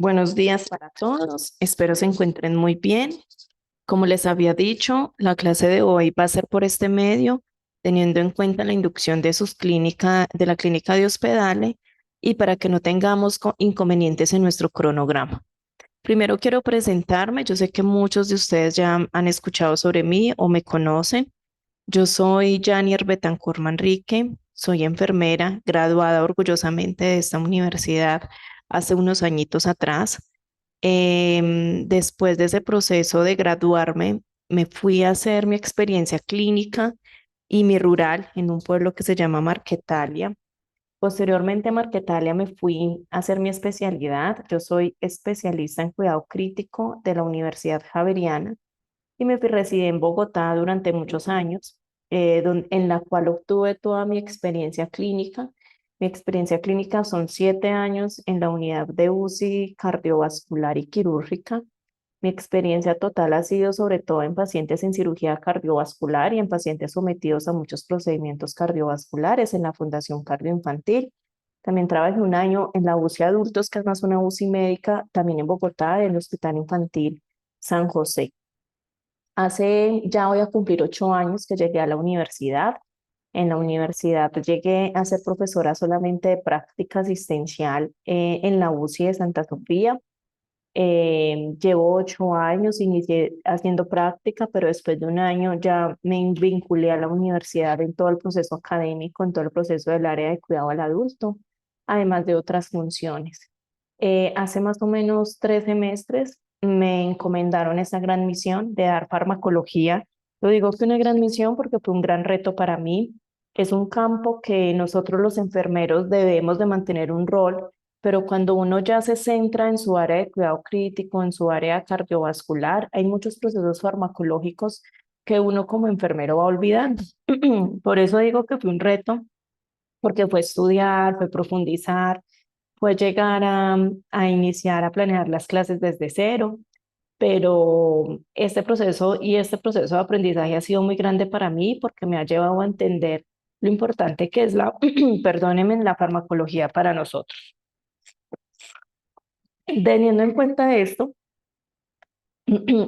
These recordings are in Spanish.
Buenos días para todos. Espero se encuentren muy bien. Como les había dicho, la clase de hoy va a ser por este medio, teniendo en cuenta la inducción de de la clínica de Hospedale y para que no tengamos inconvenientes en nuestro cronograma. Primero quiero presentarme. Yo sé que muchos de ustedes ya han escuchado sobre mí o me conocen. Yo soy Janier Betancur Manrique, soy enfermera, graduada orgullosamente de esta universidad hace unos añitos atrás. Después de ese proceso de graduarme, me fui a hacer mi experiencia clínica y mi rural en un pueblo que se llama Marquetalia. Posteriormente a Marquetalia me fui a hacer mi especialidad. Yo soy especialista en cuidado crítico de la Universidad Javeriana y me residí en Bogotá durante muchos años, en la cual obtuve toda mi experiencia clínica. Mi experiencia clínica son 7 años en la unidad de UCI cardiovascular y quirúrgica. Mi experiencia total ha sido sobre todo en pacientes en cirugía cardiovascular y en pacientes sometidos a muchos procedimientos cardiovasculares en la Fundación Cardioinfantil. También trabajé un año en la UCI Adultos, que es más una UCI médica, también en Bogotá, en el Hospital Infantil San José. Hace ya voy a cumplir 8 años que llegué a la universidad. En la universidad llegué a ser profesora solamente de práctica asistencial en la UCI de Santa Sofía. Llevo 8 años, inicié haciendo práctica, pero después de un año ya me vinculé a la universidad en todo el proceso académico, en todo el proceso del área de cuidado al adulto, además de otras funciones. Hace más o menos 3 semestres me encomendaron esa gran misión de dar farmacología. Lo digo que una gran misión porque fue un gran reto para mí. Es un campo que nosotros los enfermeros debemos de mantener un rol, pero cuando uno ya se centra en su área de cuidado crítico, en su área cardiovascular, hay muchos procesos farmacológicos que uno como enfermero va olvidando. Por eso digo que fue un reto, porque fue estudiar, fue profundizar, fue llegar a iniciar a planear las clases desde cero, pero este proceso de aprendizaje ha sido muy grande para mí porque me ha llevado a entender lo importante que es perdónenme, la farmacología para nosotros. Teniendo en cuenta esto,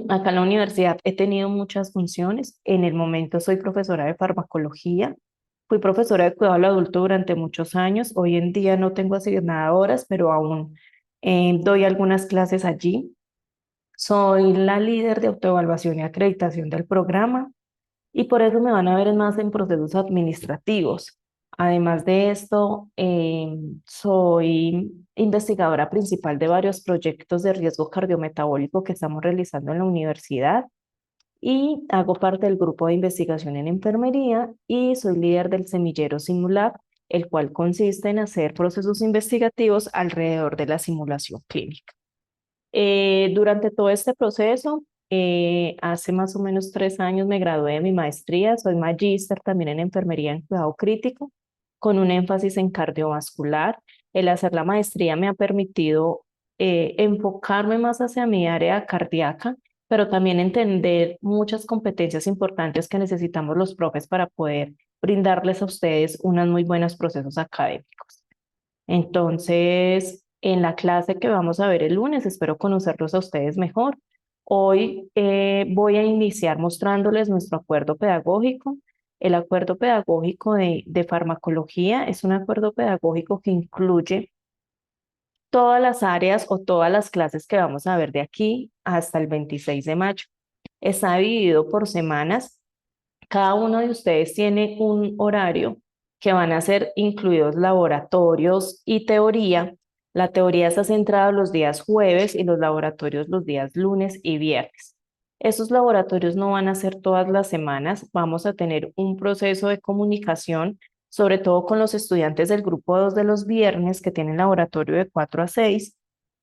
acá en la universidad he tenido muchas funciones. En el momento soy profesora de farmacología. Fui profesora de cuidado al adulto durante muchos años. Hoy en día no tengo asignadas horas, pero aún doy algunas clases allí. Soy la líder de autoevaluación y acreditación del programa y por eso me van a ver más en procesos administrativos. Además de esto, soy investigadora principal de varios proyectos de riesgo cardiometabólico que estamos realizando en la universidad y hago parte del grupo de investigación en enfermería y soy líder del semillero Simulab, el cual consiste en hacer procesos investigativos alrededor de la simulación clínica. Durante todo este proceso, hace más o menos 3 años me gradué de mi maestría, soy magíster también en enfermería en cuidado crítico, con un énfasis en cardiovascular. El hacer la maestría me ha permitido enfocarme más hacia mi área cardíaca, pero también entender muchas competencias importantes que necesitamos los profes para poder brindarles a ustedes unos muy buenos procesos académicos. Entonces, en la clase que vamos a ver el lunes, espero conocerlos a ustedes mejor. Hoy voy a iniciar mostrándoles nuestro acuerdo pedagógico. El acuerdo pedagógico de farmacología es un acuerdo pedagógico que incluye todas las áreas o todas las clases que vamos a ver de aquí hasta el 26 de mayo. Está dividido por semanas. Cada uno de ustedes tiene un horario que van a ser incluidos laboratorios y teoría. La teoría está centrada los días jueves y los laboratorios los días lunes y viernes. Esos laboratorios no van a ser todas las semanas. Vamos a tener un proceso de comunicación, sobre todo con los estudiantes del grupo 2 de los viernes que tienen laboratorio de 4 a 6,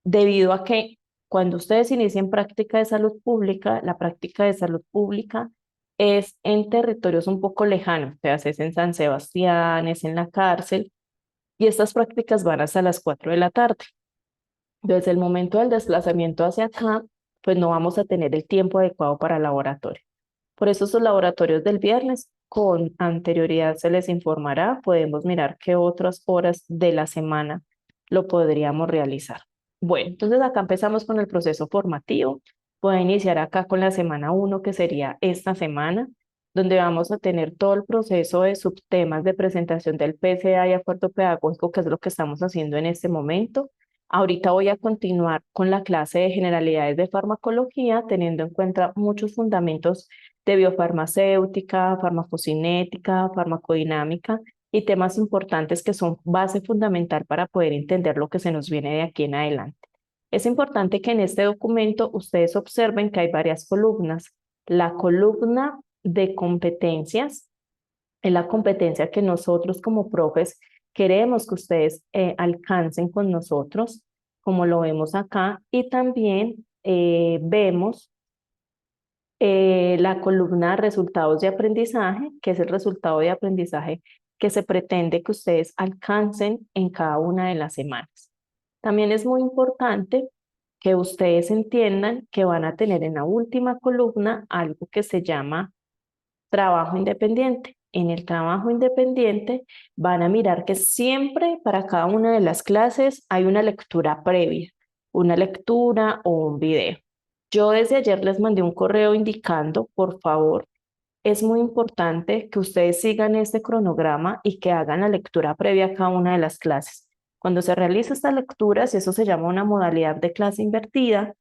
debido a que cuando ustedes inicien práctica de salud pública, la práctica de salud pública es en territorios un poco lejanos, o sea, es en San Sebastián, es en la cárcel, y estas prácticas van hasta las 4 de la tarde. Desde el momento del desplazamiento hacia acá, pues no vamos a tener el tiempo adecuado para el laboratorio. Por eso estos laboratorios del viernes, con anterioridad se les informará, podemos mirar qué otras horas de la semana lo podríamos realizar. Bueno, entonces acá empezamos con el proceso formativo. Voy a iniciar acá con la semana 1, que sería esta semana, donde vamos a tener todo el proceso de subtemas de presentación del PCA y acuerdo pedagógico, que es lo que estamos haciendo en este momento. Ahorita voy a continuar con la clase de generalidades de farmacología, teniendo en cuenta muchos fundamentos de biofarmacéutica, farmacocinética, farmacodinámica y temas importantes que son base fundamental para poder entender lo que se nos viene de aquí en adelante. Es importante que en este documento ustedes observen que hay varias columnas. La columna de competencias es la competencia que nosotros como profes queremos que ustedes alcancen con nosotros, como lo vemos acá, y también vemos la columna resultados de aprendizaje, que es el resultado de aprendizaje que se pretende que ustedes alcancen en cada una de las semanas. También es muy importante que ustedes entiendan que van a tener en la última columna algo que se llama trabajo independiente. En el trabajo independiente van a mirar que siempre para cada una de las clases hay una lectura previa, una lectura o un video. Yo desde ayer les mandé un correo indicando, por favor, es muy importante que ustedes sigan este cronograma y que hagan la lectura previa a cada una de las clases. Cuando se realiza esta lectura, si eso se llama una modalidad de clase invertida,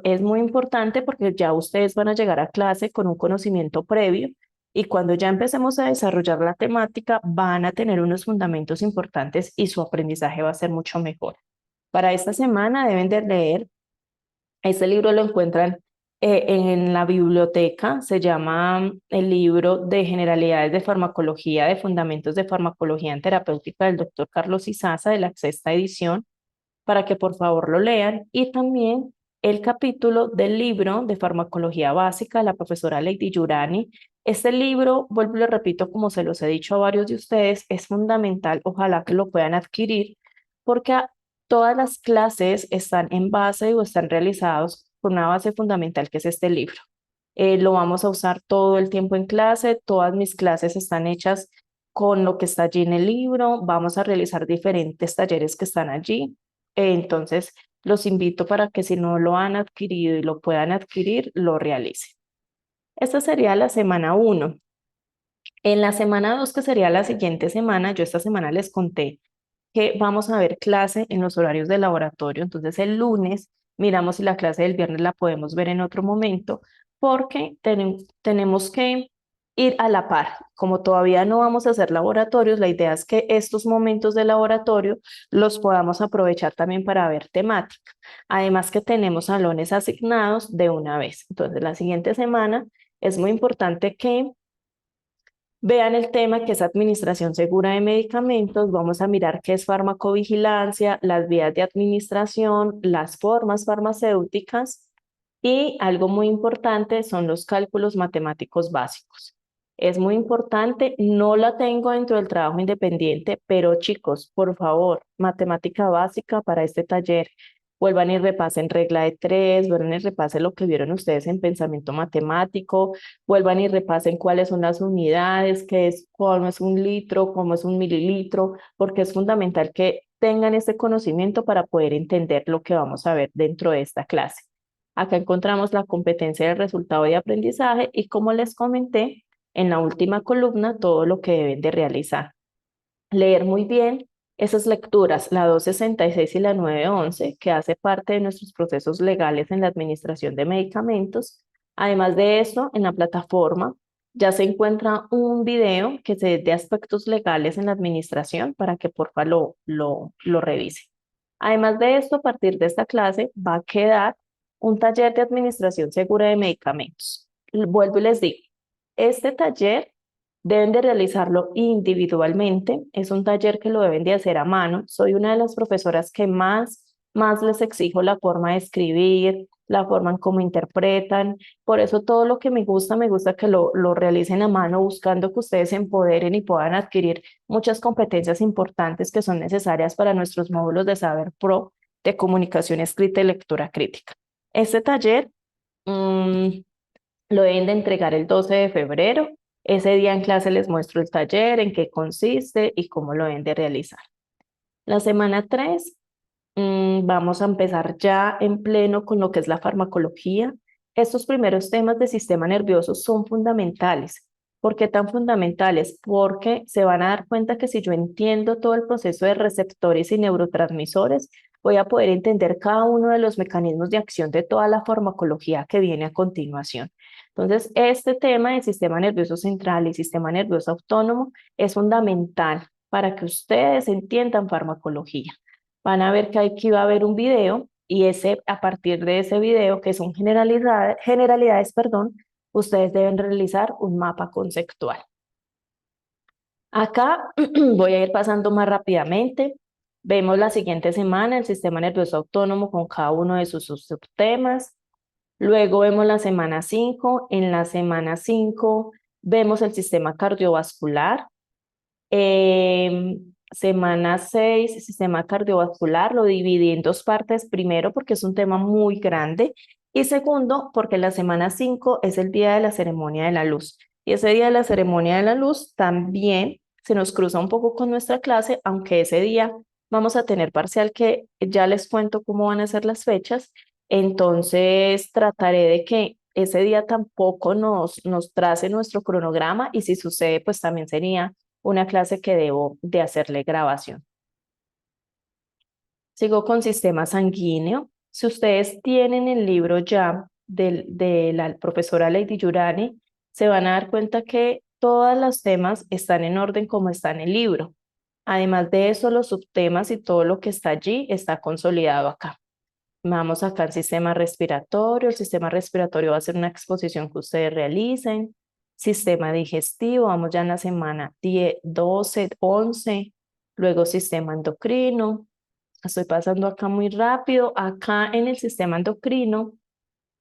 es muy importante porque ya ustedes van a llegar a clase con un conocimiento previo y cuando ya empecemos a desarrollar la temática, van a tener unos fundamentos importantes y su aprendizaje va a ser mucho mejor. Para esta semana deben de leer este libro, lo encuentran en la biblioteca, se llama el libro de Generalidades de Farmacología, de Fundamentos de Farmacología en Terapéutica del doctor Carlos Izaza, de la sexta edición, para que por favor lo lean. Y también el capítulo del libro de Farmacología Básica de la profesora Lady Yurani. Este libro, vuelvo y lo repito, como se los he dicho a varios de ustedes, es fundamental, ojalá que lo puedan adquirir, porque todas las clases están en base o están realizados por una base fundamental que es este libro. Lo vamos a usar todo el tiempo en clase, todas mis clases están hechas con lo que está allí en el libro, vamos a realizar diferentes talleres que están allí. Entonces, los invito para que si no lo han adquirido y lo puedan adquirir, lo realicen. Esta sería la semana 1. En la semana 2, que sería la siguiente semana, yo esta semana les conté que vamos a ver clase en los horarios de laboratorio. Entonces el lunes miramos si la clase del viernes la podemos ver en otro momento, porque tenemos que ir a la par. Como todavía no vamos a hacer laboratorios, la idea es que estos momentos de laboratorio los podamos aprovechar también para ver temática. Además que tenemos salones asignados de una vez. Entonces la siguiente semana es muy importante que vean el tema que es administración segura de medicamentos. Vamos a mirar qué es farmacovigilancia, las vías de administración, las formas farmacéuticas y algo muy importante son los cálculos matemáticos básicos. Es muy importante, no la tengo dentro del trabajo independiente, pero chicos, por favor, matemática básica para este taller. Vuelvan y repasen regla de tres, vuelvan y repasen lo que vieron ustedes en pensamiento matemático, vuelvan y repasen cuáles son las unidades, qué es, cómo es un litro, cómo es un mililitro, porque es fundamental que tengan este conocimiento para poder entender lo que vamos a ver dentro de esta clase. Acá encontramos la competencia del resultado de aprendizaje y como les comenté, en la última columna todo lo que deben de realizar. Leer muy bien esas lecturas, la 266 y la 911, que hace parte de nuestros procesos legales en la administración de medicamentos. Además de eso, en la plataforma ya se encuentra un video que se de aspectos legales en la administración para que porfa lo revise. Además de esto, a partir de esta clase va a quedar un taller de administración segura de medicamentos. Vuelvo y les digo, este taller deben de realizarlo individualmente. Es un taller que lo deben de hacer a mano. Soy una de las profesoras que más les exijo la forma de escribir, la forma en cómo interpretan. Por eso todo lo que me gusta que lo realicen a mano, buscando que ustedes se empoderen y puedan adquirir muchas competencias importantes que son necesarias para nuestros módulos de Saber Pro de comunicación escrita y lectura crítica. Este taller lo deben de entregar el 12 de febrero. Ese día en clase les muestro el taller, en qué consiste y cómo lo deben de realizar. La semana 3 Vamos a empezar ya en pleno con lo que es la farmacología. Estos primeros temas de sistema nervioso son fundamentales. ¿Por qué tan fundamentales? Porque se van a dar cuenta que si yo entiendo todo el proceso de receptores y neurotransmisores, voy a poder entender cada uno de los mecanismos de acción de toda la farmacología que viene a continuación. Entonces, este tema del sistema nervioso central y sistema nervioso autónomo es fundamental para que ustedes entiendan farmacología. Van a ver que aquí va a haber un video y a partir de ese video, que son generalidades, perdón, ustedes deben realizar un mapa conceptual. Acá voy a ir pasando más rápidamente. Vemos la siguiente semana el sistema nervioso autónomo con cada uno de sus subtemas. Luego vemos la semana 5. En la semana 5 vemos el sistema cardiovascular. Semana 6, sistema cardiovascular, lo dividí en dos partes. Primero, porque es un tema muy grande. Y segundo, porque la semana 5 es el día de la ceremonia de la luz. Y ese día de la ceremonia de la luz también se nos cruza un poco con nuestra clase, aunque ese día vamos a tener parcial que ya les cuento cómo van a ser las fechas. Entonces, trataré de que ese día tampoco nos trace nuestro cronograma y si sucede, pues también sería una clase que debo de hacerle grabación. Sigo con sistema sanguíneo. Si ustedes tienen el libro ya de la profesora Lady Yurani, se van a dar cuenta que todos los temas están en orden como está en el libro. Además de eso, los subtemas y todo lo que está allí está consolidado acá. Vamos acá al sistema respiratorio. El sistema respiratorio va a ser una exposición que ustedes realicen. Sistema digestivo, vamos ya en la semana 10, 12, 11. Luego sistema endocrino. Estoy pasando acá muy rápido. Acá en el sistema endocrino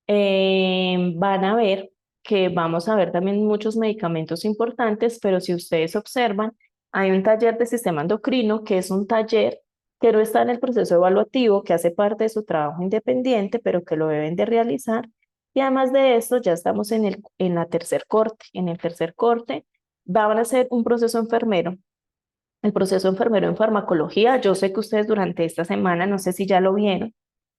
van a ver que vamos a ver también muchos medicamentos importantes, pero si ustedes observan, hay un taller de sistema endocrino que es un taller que no está en el proceso evaluativo, que hace parte de su trabajo independiente, pero que lo deben de realizar. Y además de esto, ya estamos en la tercer corte. En el tercer corte van a hacer un proceso enfermero. El proceso enfermero en farmacología, yo sé que ustedes durante esta semana, no sé si ya lo vieron,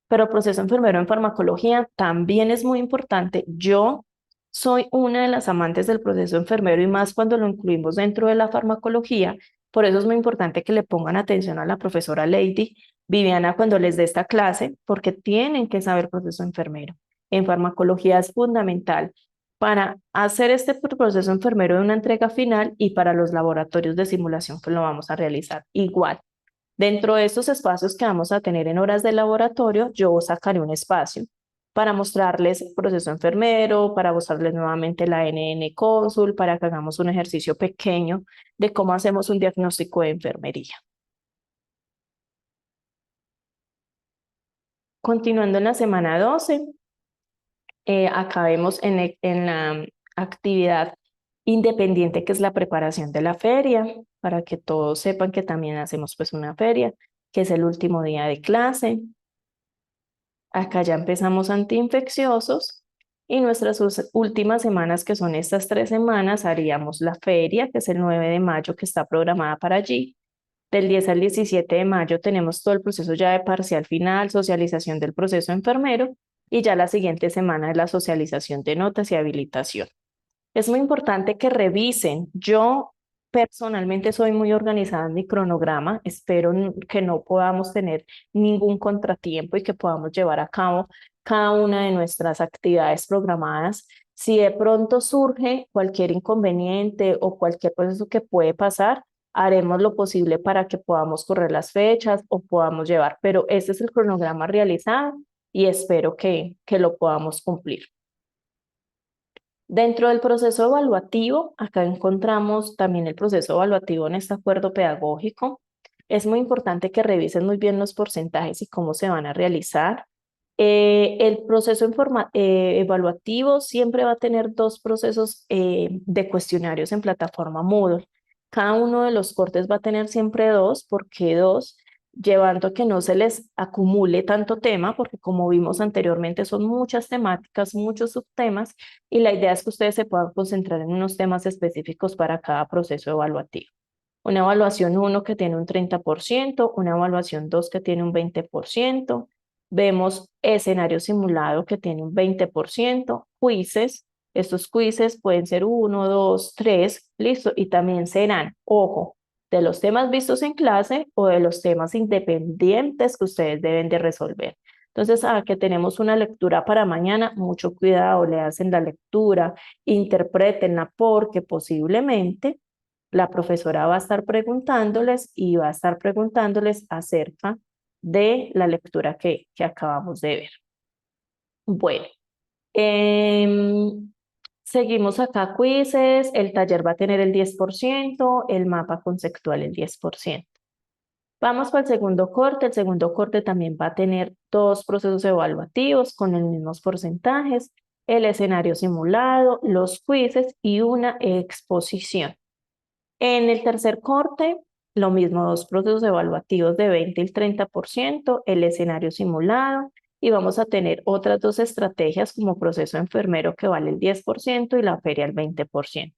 pero el proceso enfermero en farmacología también es muy importante. Yo soy una de las amantes del proceso enfermero y más cuando lo incluimos dentro de la farmacología. Por eso es muy importante que le pongan atención a la profesora Lady Viviana cuando les dé esta clase, porque tienen que saber proceso enfermero. En farmacología es fundamental para hacer este proceso enfermero de una entrega final y para los laboratorios de simulación que lo vamos a realizar igual. Dentro de estos espacios que vamos a tener en horas de laboratorio, yo sacaré un espacio para mostrarles el proceso enfermero, para mostrarles nuevamente la NN Consul, para que hagamos un ejercicio pequeño de cómo hacemos un diagnóstico de enfermería. Continuando en la semana 12, acá vemos en la actividad independiente que es la preparación de la feria, para que todos sepan que también hacemos pues una feria, que es el último día de clase. Acá ya empezamos antiinfecciosos y nuestras últimas semanas, que son estas 3 semanas, haríamos la feria, que es el 9 de mayo, que está programada para allí. Del 10 al 17 de mayo tenemos todo el proceso ya de parcial final, socialización del proceso enfermero y ya la siguiente semana es la socialización de notas y habilitación. Es muy importante que revisen. Yo personalmente soy muy organizada en mi cronograma. Espero que no podamos tener ningún contratiempo y que podamos llevar a cabo cada una de nuestras actividades programadas. Si de pronto surge cualquier inconveniente o cualquier proceso que puede pasar, haremos lo posible para que podamos correr las fechas o podamos llevar, pero este es el cronograma realizado y espero que lo podamos cumplir. Dentro del proceso evaluativo, acá encontramos también el proceso evaluativo en este acuerdo pedagógico. Es muy importante que revisen muy bien los porcentajes y cómo se van a realizar. El proceso evaluativo siempre va a tener dos procesos de cuestionarios en plataforma Moodle. Cada uno de los cortes va a tener siempre dos. ¿Por qué dos? Llevando a que no se les acumule tanto tema, porque como vimos anteriormente son muchas temáticas, muchos subtemas, y la idea es que ustedes se puedan concentrar en unos temas específicos para cada proceso evaluativo. Una evaluación 1 que tiene un 30%, una evaluación 2 que tiene un 20%, vemos escenario simulado que tiene un 20%, quizzes, estos quizzes pueden ser 1, 2, 3, listo, y también serán, ojo, de los temas vistos en clase o de los temas independientes que ustedes deben de resolver. Entonces, que tenemos una lectura para mañana, mucho cuidado, le hacen la lectura, interprétenla porque posiblemente la profesora va a estar preguntándoles y va a estar preguntándoles acerca de la lectura que acabamos de ver. Bueno, seguimos acá quizzes, el taller va a tener el 10%, el mapa conceptual el 10%. Vamos para el segundo corte también va a tener dos procesos evaluativos con los mismos porcentajes, el escenario simulado, los quizzes y una exposición. En el tercer corte, lo mismo, dos procesos evaluativos de 20 y el 30%, el escenario simulado, y vamos a tener otras dos estrategias como proceso enfermero que vale el 10% y la feria el 20%.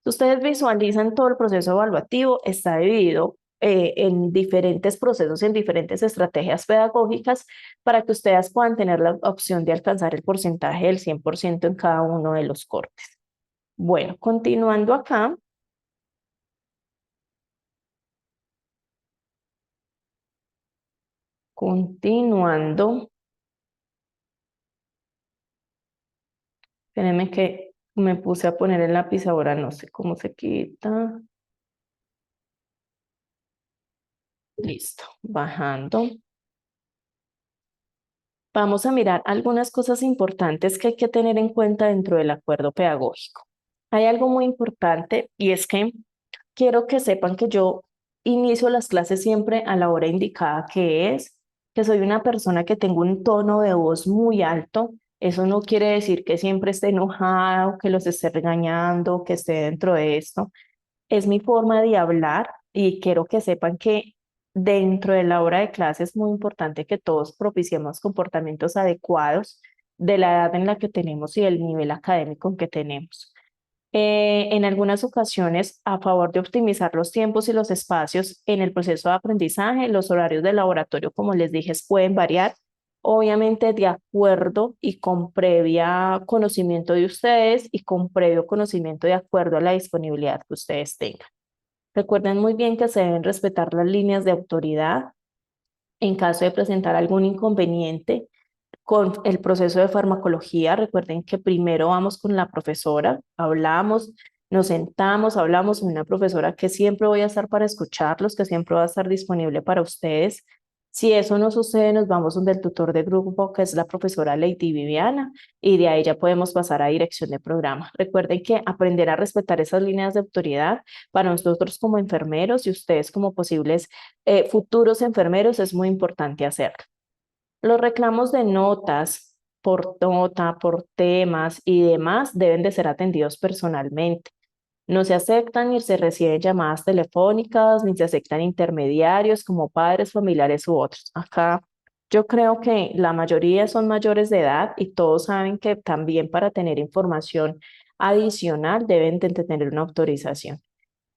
Si ustedes visualizan todo el proceso evaluativo, está dividido en diferentes procesos, en diferentes estrategias pedagógicas para que ustedes puedan tener la opción de alcanzar el porcentaje del 100% en cada uno de los cortes. Bueno, continuando acá. Continuando, espérenme que me puse a poner el lápiz, ahora no sé cómo se quita. Listo, bajando. Vamos a mirar algunas cosas importantes que hay que tener en cuenta dentro del acuerdo pedagógico. Hay algo muy importante y es que quiero que sepan que yo inicio las clases siempre a la hora indicada, que es que soy una persona que tengo un tono de voz muy alto. Eso no quiere decir que siempre esté enojado, que los esté regañando, que esté dentro de esto. Es mi forma de hablar y quiero que sepan que dentro de la hora de clase es muy importante que todos propiciemos comportamientos adecuados de la edad en la que tenemos y del nivel académico en que tenemos. En algunas ocasiones, a favor de optimizar los tiempos y los espacios en el proceso de aprendizaje, los horarios de laboratorio, como les dije, pueden variar, obviamente de acuerdo y con previa conocimiento de ustedes y con previo conocimiento de acuerdo a la disponibilidad que ustedes tengan. Recuerden muy bien que se deben respetar las líneas de autoridad en caso de presentar algún inconveniente con el proceso de farmacología. Recuerden que primero vamos con la profesora, hablamos, nos sentamos, hablamos con una profesora que siempre voy a estar para escucharlos, que siempre va a estar disponible para ustedes. Si eso no sucede, nos vamos donde el tutor de grupo, que es la profesora Lady Viviana, y de ahí ya podemos pasar a dirección de programa. Recuerden que aprender a respetar esas líneas de autoridad para nosotros como enfermeros y ustedes como posibles futuros enfermeros es muy importante hacerlo. Los reclamos de notas por nota, por temas y demás deben de ser atendidos personalmente. No se aceptan ni se reciben llamadas telefónicas, ni se aceptan intermediarios como padres, familiares u otros. Acá yo creo que la mayoría son mayores de edad y todos saben que también para tener información adicional deben de tener una autorización.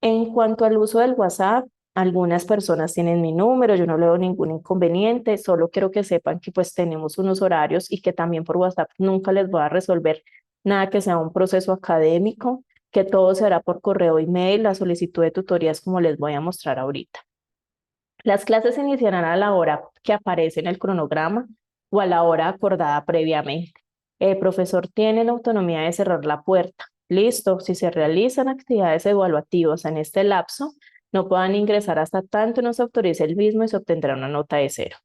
En cuanto al uso del WhatsApp, algunas personas tienen mi número, yo no le veo ningún inconveniente, solo quiero que sepan que pues tenemos unos horarios y que también por WhatsApp nunca les voy a resolver nada que sea un proceso académico, que todo se hará por correo, email, la solicitud de tutorías como les voy a mostrar ahorita. Las clases iniciarán a la hora que aparece en el cronograma o a la hora acordada previamente. El profesor tiene la autonomía de cerrar la puerta. Listo, si se realizan actividades evaluativas en este lapso, no puedan ingresar hasta tanto no se autorice el mismo y se obtendrá una nota de 0.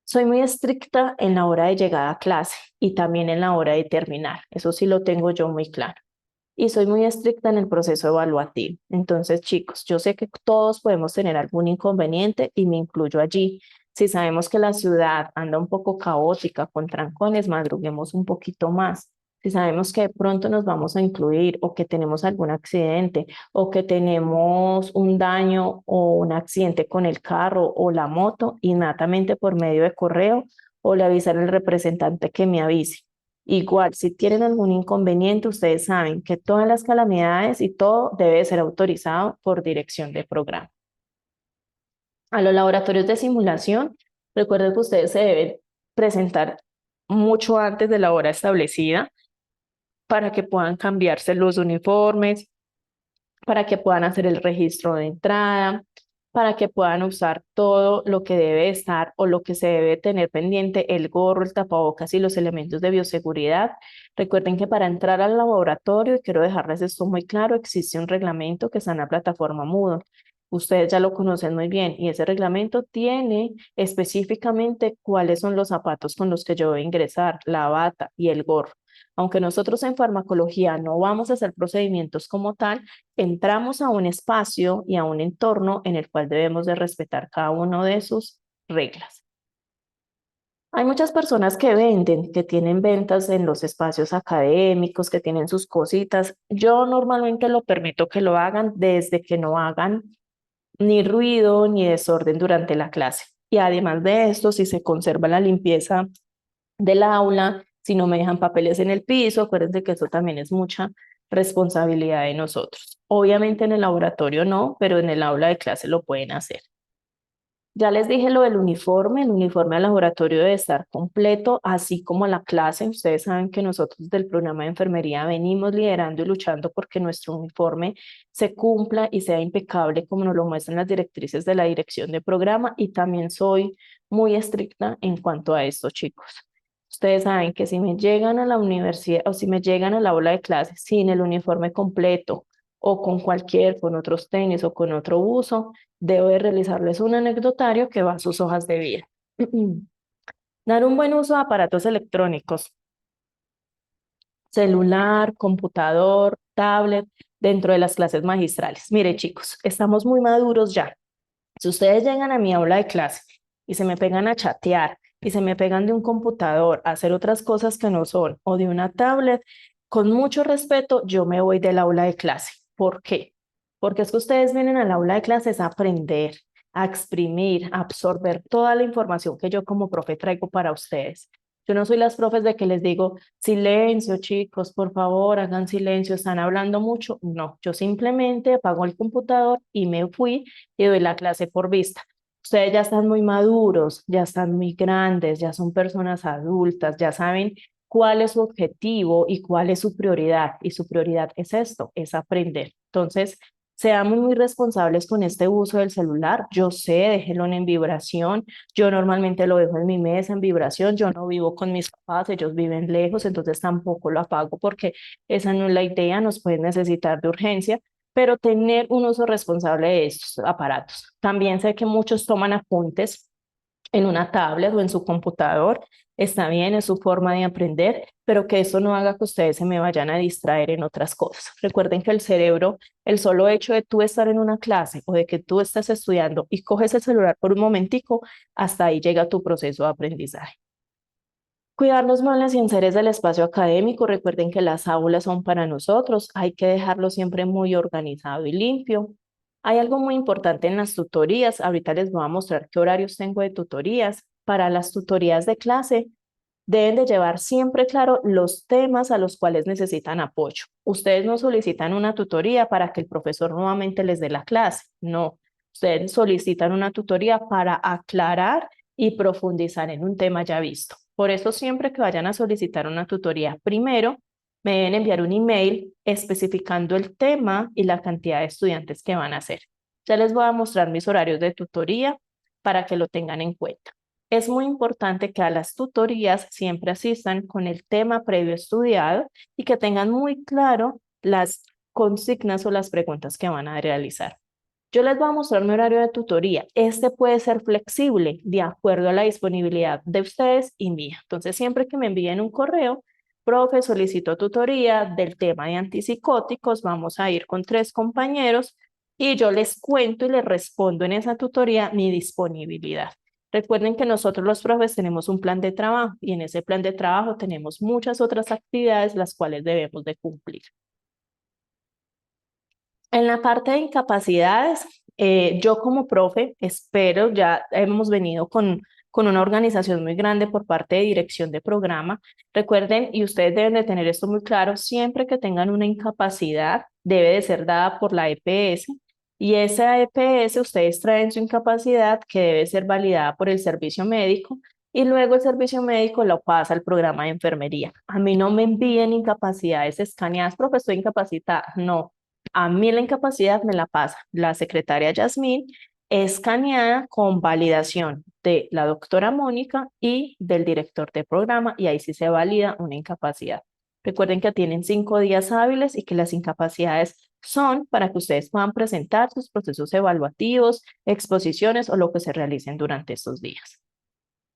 Soy muy estricta en la hora de llegada a clase y también en la hora de terminar. Eso sí lo tengo yo muy claro. Y soy muy estricta en el proceso evaluativo. Entonces, chicos, yo sé que todos podemos tener algún inconveniente y me incluyo allí. Si sabemos que la ciudad anda un poco caótica con trancones, madruguemos un poquito más. Si sabemos que de pronto nos vamos a incluir o que tenemos algún accidente o que tenemos un daño o un accidente con el carro o la moto, inmediatamente por medio de correo o le avisar al representante que me avise. Igual, si tienen algún inconveniente, ustedes saben que todas las calamidades y todo debe ser autorizado por dirección de programa. A los laboratorios de simulación, recuerden que ustedes se deben presentar mucho antes de la hora establecida para que puedan cambiarse los uniformes, para que puedan hacer el registro de entrada, para que puedan usar todo lo que debe estar o lo que se debe tener pendiente, el gorro, el tapabocas y los elementos de bioseguridad. Recuerden que para entrar al laboratorio, y quiero dejarles esto muy claro, existe un reglamento que está en la plataforma Moodle. Ustedes ya lo conocen muy bien y ese reglamento tiene específicamente cuáles son los zapatos con los que yo voy a ingresar, la bata y el gorro. Aunque nosotros en farmacología no vamos a hacer procedimientos como tal, entramos a un espacio y a un entorno en el cual debemos de respetar cada uno de sus reglas. Hay muchas personas que venden, que tienen ventas en los espacios académicos, que tienen sus cositas. Yo normalmente lo permito que lo hagan desde que no hagan ni ruido ni desorden durante la clase. Y además de esto, si se conserva la limpieza del aula, si no me dejan papeles en el piso, acuérdense que eso también es mucha responsabilidad de nosotros. Obviamente en el laboratorio no, pero en el aula de clase lo pueden hacer. Ya les dije lo del uniforme, el uniforme al laboratorio debe estar completo, así como la clase. Ustedes saben que nosotros del programa de enfermería venimos liderando y luchando porque nuestro uniforme se cumpla y sea impecable como nos lo muestran las directrices de la dirección de programa y también soy muy estricta en cuanto a esto, chicos. Ustedes saben que si me llegan a la universidad o si me llegan a la aula de clase sin el uniforme completo o con otros tenis o con otro buzo, debo de realizarles un anecdotario que va a sus hojas de vida. Dar un buen uso de aparatos electrónicos, celular, computador, tablet, dentro de las clases magistrales. Mire, chicos, estamos muy maduros ya. Si ustedes llegan a mi aula de clase y se me pegan a chatear y se me pegan de un computador a hacer otras cosas que no son o de una tablet, con mucho respeto, yo me voy del aula de clase. ¿Por qué? Porque es que ustedes vienen al aula de clases a aprender, a exprimir, a absorber toda la información que yo como profe traigo para ustedes. Yo no soy las profes de que les digo, silencio, chicos, por favor, hagan silencio, están hablando mucho. No, yo simplemente apago el computador y me fui y doy la clase por vista. Ustedes ya están muy maduros, ya están muy grandes, ya son personas adultas, ya saben cuál es su objetivo y cuál es su prioridad. Y su prioridad es esto, es aprender. Entonces, seamos muy responsables con este uso del celular. Yo sé, déjenlo en vibración. Yo normalmente lo dejo en mi mesa en vibración. Yo no vivo con mis papás, ellos viven lejos, entonces tampoco lo apago porque esa no es la idea, nos pueden necesitar de urgencia, pero tener un uso responsable de estos aparatos. También sé que muchos toman apuntes en una tablet o en su computador. Está bien, es su forma de aprender, pero que eso no haga que ustedes se me vayan a distraer en otras cosas. Recuerden que el cerebro, el solo hecho de tú estar en una clase o de que tú estás estudiando y coges el celular por un momentico, hasta ahí llega tu proceso de aprendizaje. Cuidar los muebles y enseres del espacio académico. Recuerden que las aulas son para nosotros. Hay que dejarlo siempre muy organizado y limpio. Hay algo muy importante en las tutorías. Ahorita les voy a mostrar qué horarios tengo de tutorías. Para las tutorías de clase, deben de llevar siempre claro los temas a los cuales necesitan apoyo. Ustedes no solicitan una tutoría para que el profesor nuevamente les dé la clase. No. Ustedes solicitan una tutoría para aclarar y profundizar en un tema ya visto. Por eso siempre que vayan a solicitar una tutoría, primero me deben enviar un email especificando el tema y la cantidad de estudiantes que van a hacer. Ya les voy a mostrar mis horarios de tutoría para que lo tengan en cuenta. Es muy importante que a las tutorías siempre asistan con el tema previo estudiado y que tengan muy claro las consignas o las preguntas que van a realizar. Yo les voy a mostrar mi horario de tutoría. Este puede ser flexible de acuerdo a la disponibilidad de ustedes y mía. Entonces, siempre que me envíen un correo, profe, solicito tutoría del tema de antipsicóticos, vamos a ir con 3 compañeros y yo les cuento y les respondo en esa tutoría mi disponibilidad. Recuerden que nosotros los profes tenemos un plan de trabajo y en ese plan de trabajo tenemos muchas otras actividades las cuales debemos de cumplir. En la parte de incapacidades, yo como profe espero, ya hemos venido con con una organización muy grande por parte de dirección de programa. Recuerden, y ustedes deben de tener esto muy claro, siempre que tengan una incapacidad, debe de ser dada por la EPS, y esa EPS ustedes traen su incapacidad que debe ser validada por el servicio médico y luego el servicio médico lo pasa al programa de enfermería. A mí no me envíen incapacidades escaneadas, profe, estoy incapacitada. No, a mí la incapacidad me la pasa la secretaria Yasmín, escaneada con validación de la doctora Mónica y del director de programa, y ahí sí se valida una incapacidad. Recuerden que tienen 5 días hábiles y que las incapacidades son para que ustedes puedan presentar sus procesos evaluativos, exposiciones o lo que se realicen durante estos días.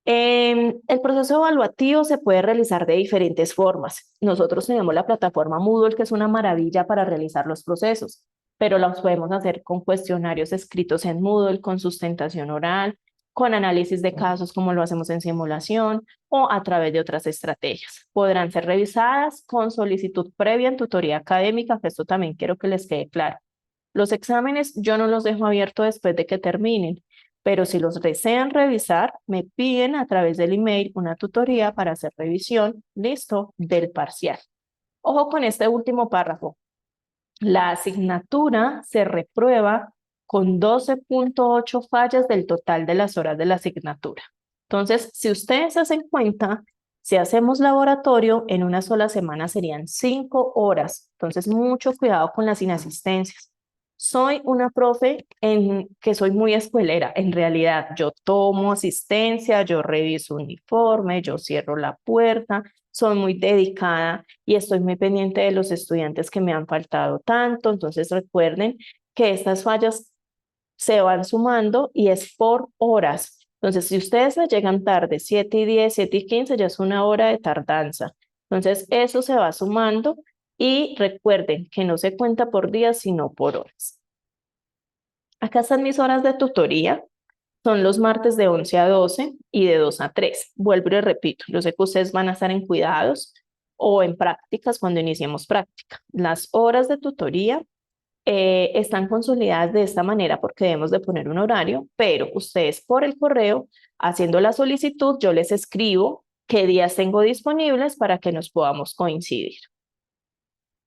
El proceso evaluativo se puede realizar de diferentes formas. Nosotros tenemos la plataforma Moodle, que es una maravilla para realizar los procesos, pero los podemos hacer con cuestionarios escritos en Moodle, con sustentación oral, con análisis de casos como lo hacemos en simulación o a través de otras estrategias. Podrán ser revisadas con solicitud previa en tutoría académica, que esto también quiero que les quede claro. Los exámenes yo no los dejo abiertos después de que terminen, pero si los desean revisar, me piden a través del email una tutoría para hacer revisión, listo, del parcial. Ojo con este último párrafo. La asignatura se reprueba con 12.8 fallas del total de las horas de la asignatura. Entonces, si ustedes hacen cuenta, si hacemos laboratorio, en una sola semana serían 5 horas. Entonces, mucho cuidado con las inasistencias. Soy una profe que soy muy escuelera. En realidad, yo tomo asistencia, yo reviso uniforme, yo cierro la puerta, soy muy dedicada y estoy muy pendiente de los estudiantes que me han faltado tanto. Entonces, recuerden que estas fallas se van sumando y es por horas. Entonces, si ustedes me llegan tarde, 7:10, 7:15, ya es una hora de tardanza. Entonces, eso se va sumando y recuerden que no se cuenta por días, sino por horas. Acá están mis horas de tutoría. Son los martes de 11 a 12 y de 2 a 3. Vuelvo y repito, yo sé que ustedes van a estar en cuidados o en prácticas cuando iniciemos práctica. Las horas de tutoría están consolidadas de esta manera porque debemos de poner un horario, pero ustedes por el correo, haciendo la solicitud, yo les escribo qué días tengo disponibles para que nos podamos coincidir.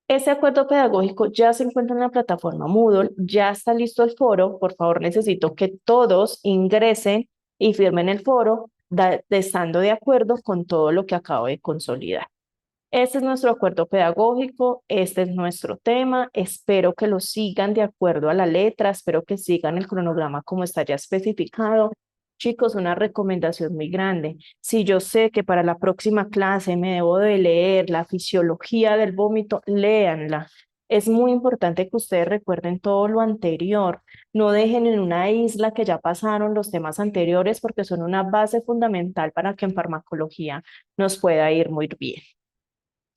Ese acuerdo pedagógico ya se encuentra en la plataforma Moodle, ya está listo el foro. Por favor, necesito que todos ingresen y firmen el foro, estando de acuerdo con todo lo que acabo de consolidar. Este es nuestro acuerdo pedagógico, este es nuestro tema. Espero que lo sigan de acuerdo a la letra, espero que sigan el cronograma como está ya especificado. Chicos, una recomendación muy grande. Si yo sé que para la próxima clase me debo de leer la fisiología del vómito, léanla. Es muy importante que ustedes recuerden todo lo anterior. No dejen en una isla que ya pasaron los temas anteriores porque son una base fundamental para que en farmacología nos pueda ir muy bien.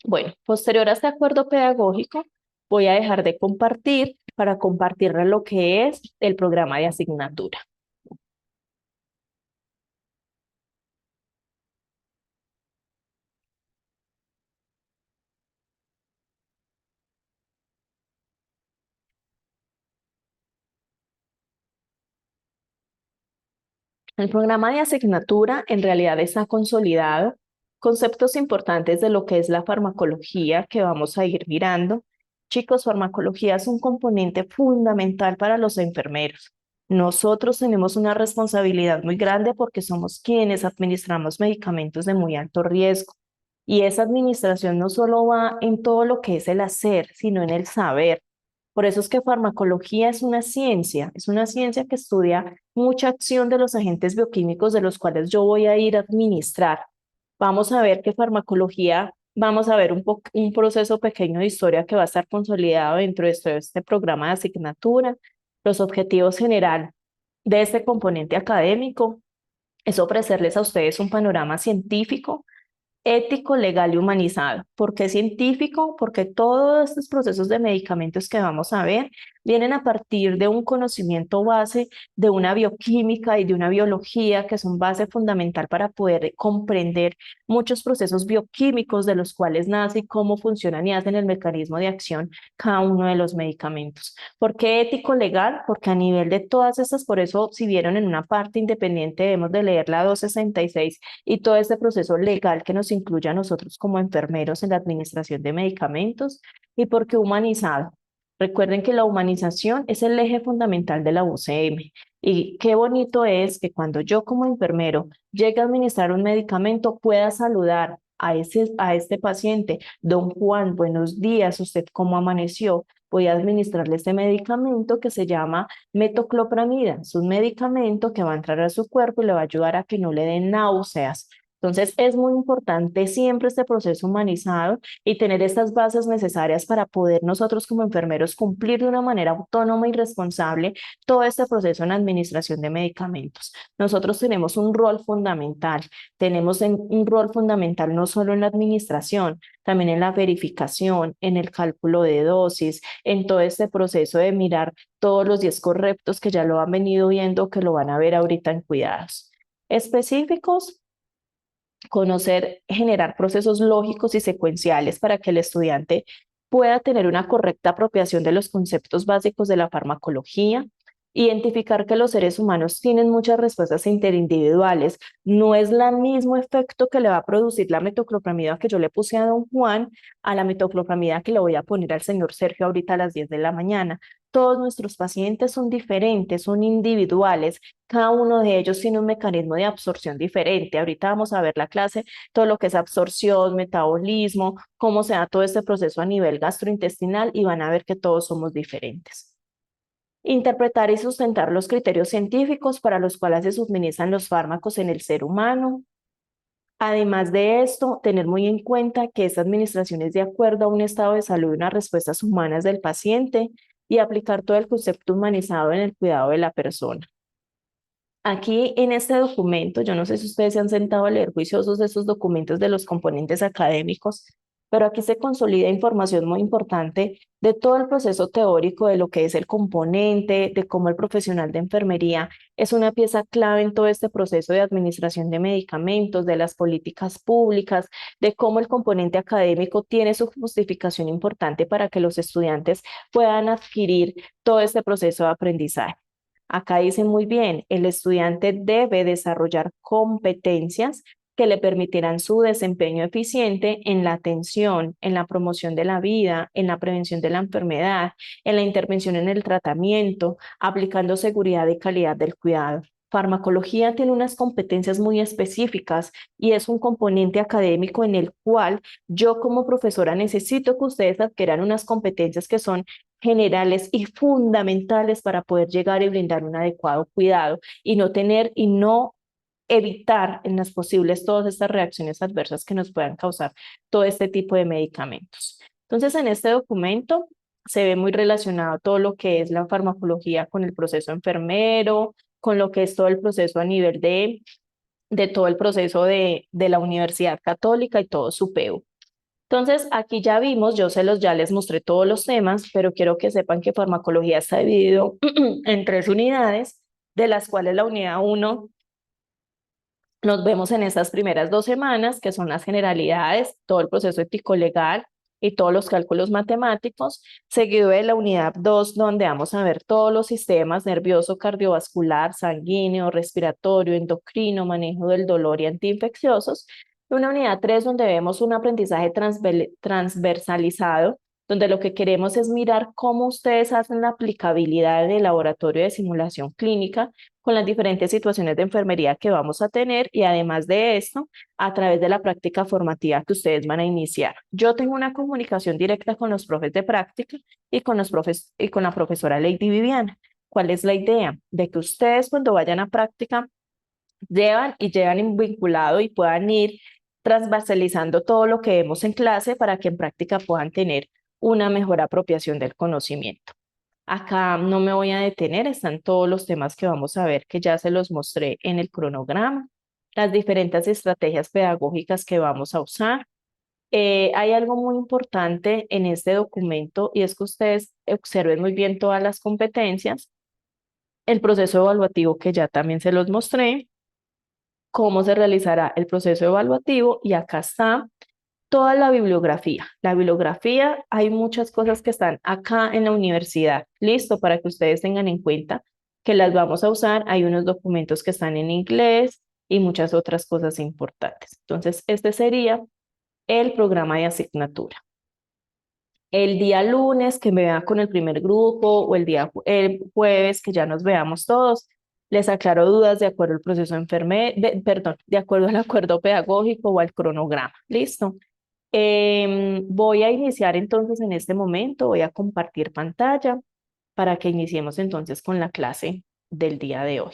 Bueno, posterior a este acuerdo pedagógico, voy a dejar de compartir para compartirles lo que es el programa de asignatura. El programa de asignatura en realidad está consolidado. Conceptos importantes de lo que es la farmacología que vamos a ir mirando. Chicos, farmacología es un componente fundamental para los enfermeros. Nosotros tenemos una responsabilidad muy grande porque somos quienes administramos medicamentos de muy alto riesgo. Y esa administración no solo va en todo lo que es el hacer, sino en el saber. Por eso es que farmacología es una ciencia que estudia mucha acción de los agentes bioquímicos de los cuales yo voy a ir a administrar. Vamos a ver que farmacología, vamos a ver un proceso pequeño de historia que va a estar consolidado dentro de este programa de asignatura. Los objetivos general de este componente académico es ofrecerles a ustedes un panorama científico, ético, legal y humanizado. ¿Por qué científico? Porque todos estos procesos de medicamentos que vamos a ver vienen a partir de un conocimiento base de una bioquímica y de una biología que son base fundamental para poder comprender muchos procesos bioquímicos de los cuales nace y cómo funcionan y hacen el mecanismo de acción cada uno de los medicamentos. ¿Por qué ético legal? Porque a nivel de todas estas, por eso si vieron en una parte independiente debemos de leer la 266 y todo este proceso legal que nos incluye a nosotros como enfermeros en la administración de medicamentos. ¿Y por qué humanizado? Recuerden que la humanización es el eje fundamental de la UCM. Y qué bonito es que cuando yo como enfermero llegue a administrar un medicamento pueda saludar a este paciente. Don Juan, buenos días, ¿usted cómo amaneció? Voy a administrarle este medicamento que se llama metoclopramida. Es un medicamento que va a entrar a su cuerpo y le va a ayudar a que no le den náuseas. Entonces, es muy importante siempre este proceso humanizado y tener estas bases necesarias para poder nosotros como enfermeros cumplir de una manera autónoma y responsable todo este proceso en administración de medicamentos. Nosotros tenemos un rol fundamental, un rol fundamental no solo en la administración, también en la verificación, en el cálculo de dosis, en todo este proceso de mirar todos los 10 correctos que ya lo han venido viendo, que lo van a ver ahorita en cuidados específicos, conocer, generar procesos lógicos y secuenciales para que el estudiante pueda tener una correcta apropiación de los conceptos básicos de la farmacología, identificar que los seres humanos tienen muchas respuestas interindividuales. No es el mismo efecto que le va a producir la metoclopramida que yo le puse a don Juan a la metoclopramida que le voy a poner al señor Sergio ahorita a las 10 de la mañana. Todos nuestros pacientes son diferentes, son individuales. Cada uno de ellos tiene un mecanismo de absorción diferente. Ahorita vamos a ver la clase, todo lo que es absorción, metabolismo, cómo se da todo este proceso a nivel gastrointestinal y van a ver que todos somos diferentes. Interpretar y sustentar los criterios científicos para los cuales se suministran los fármacos en el ser humano. Además de esto, tener muy en cuenta que esta administración es de acuerdo a un estado de salud y unas respuestas humanas del paciente y aplicar todo el concepto humanizado en el cuidado de la persona. Aquí en este documento, yo no sé si ustedes se han sentado a leer juiciosos de esos documentos de los componentes académicos, pero aquí se consolida información muy importante de todo el proceso teórico de lo que es el componente, de cómo el profesional de enfermería es una pieza clave en todo este proceso de administración de medicamentos, de las políticas públicas, de cómo el componente académico tiene su justificación importante para que los estudiantes puedan adquirir todo este proceso de aprendizaje. Acá dice muy bien, el estudiante debe desarrollar competencias que le permitirán su desempeño eficiente en la atención, en la promoción de la vida, en la prevención de la enfermedad, en la intervención en el tratamiento, aplicando seguridad y calidad del cuidado. Farmacología tiene unas competencias muy específicas y es un componente académico en el cual yo como profesora necesito que ustedes adquieran unas competencias que son generales y fundamentales para poder llegar y brindar un adecuado cuidado y no evitar en las posibles todas estas reacciones adversas que nos puedan causar todo este tipo de medicamentos. Entonces, en este documento se ve muy relacionado todo lo que es la farmacología con el proceso enfermero, con lo que es todo el proceso a nivel de todo el proceso de la Universidad Católica y todo su PEU. Entonces, aquí ya vimos, ya les mostré todos los temas, pero quiero que sepan que farmacología está dividido en 3 unidades, de las cuales la unidad 1 nos vemos en estas primeras 2 semanas, que son las generalidades, todo el proceso ético-legal y todos los cálculos matemáticos, seguido de la unidad 2, donde vamos a ver todos los sistemas nervioso, cardiovascular, sanguíneo, respiratorio, endocrino, manejo del dolor y antiinfecciosos. Una unidad 3, donde vemos un aprendizaje transversalizado, donde lo que queremos es mirar cómo ustedes hacen la aplicabilidad del laboratorio de simulación clínica con las diferentes situaciones de enfermería que vamos a tener y además de esto, a través de la práctica formativa que ustedes van a iniciar. Yo tengo una comunicación directa con los profes de práctica y con la profesora Lady Viviana. ¿Cuál es la idea? De que ustedes cuando vayan a práctica llevan vinculado y puedan ir transversalizando todo lo que vemos en clase para que en práctica puedan tener una mejor apropiación del conocimiento. Acá no me voy a detener, están todos los temas que vamos a ver que ya se los mostré en el cronograma, las diferentes estrategias pedagógicas que vamos a usar, Hay algo muy importante en este documento y es que ustedes observen muy bien todas las competencias, el proceso evaluativo que ya también se los mostré, cómo se realizará el proceso evaluativo y acá está toda la bibliografía. La bibliografía, hay muchas cosas que están acá en la universidad, listo, para que ustedes tengan en cuenta que las vamos a usar. Hay unos documentos que están en inglés y muchas otras cosas importantes. Entonces, este sería el programa de asignatura. El día lunes que me vea con el primer grupo o el jueves que ya nos veamos todos, les aclaro dudas de acuerdo al proceso perdón, de acuerdo al acuerdo pedagógico o al cronograma. ¿Listo? Voy a iniciar entonces en este momento, voy a compartir pantalla para que iniciemos entonces con la clase del día de hoy.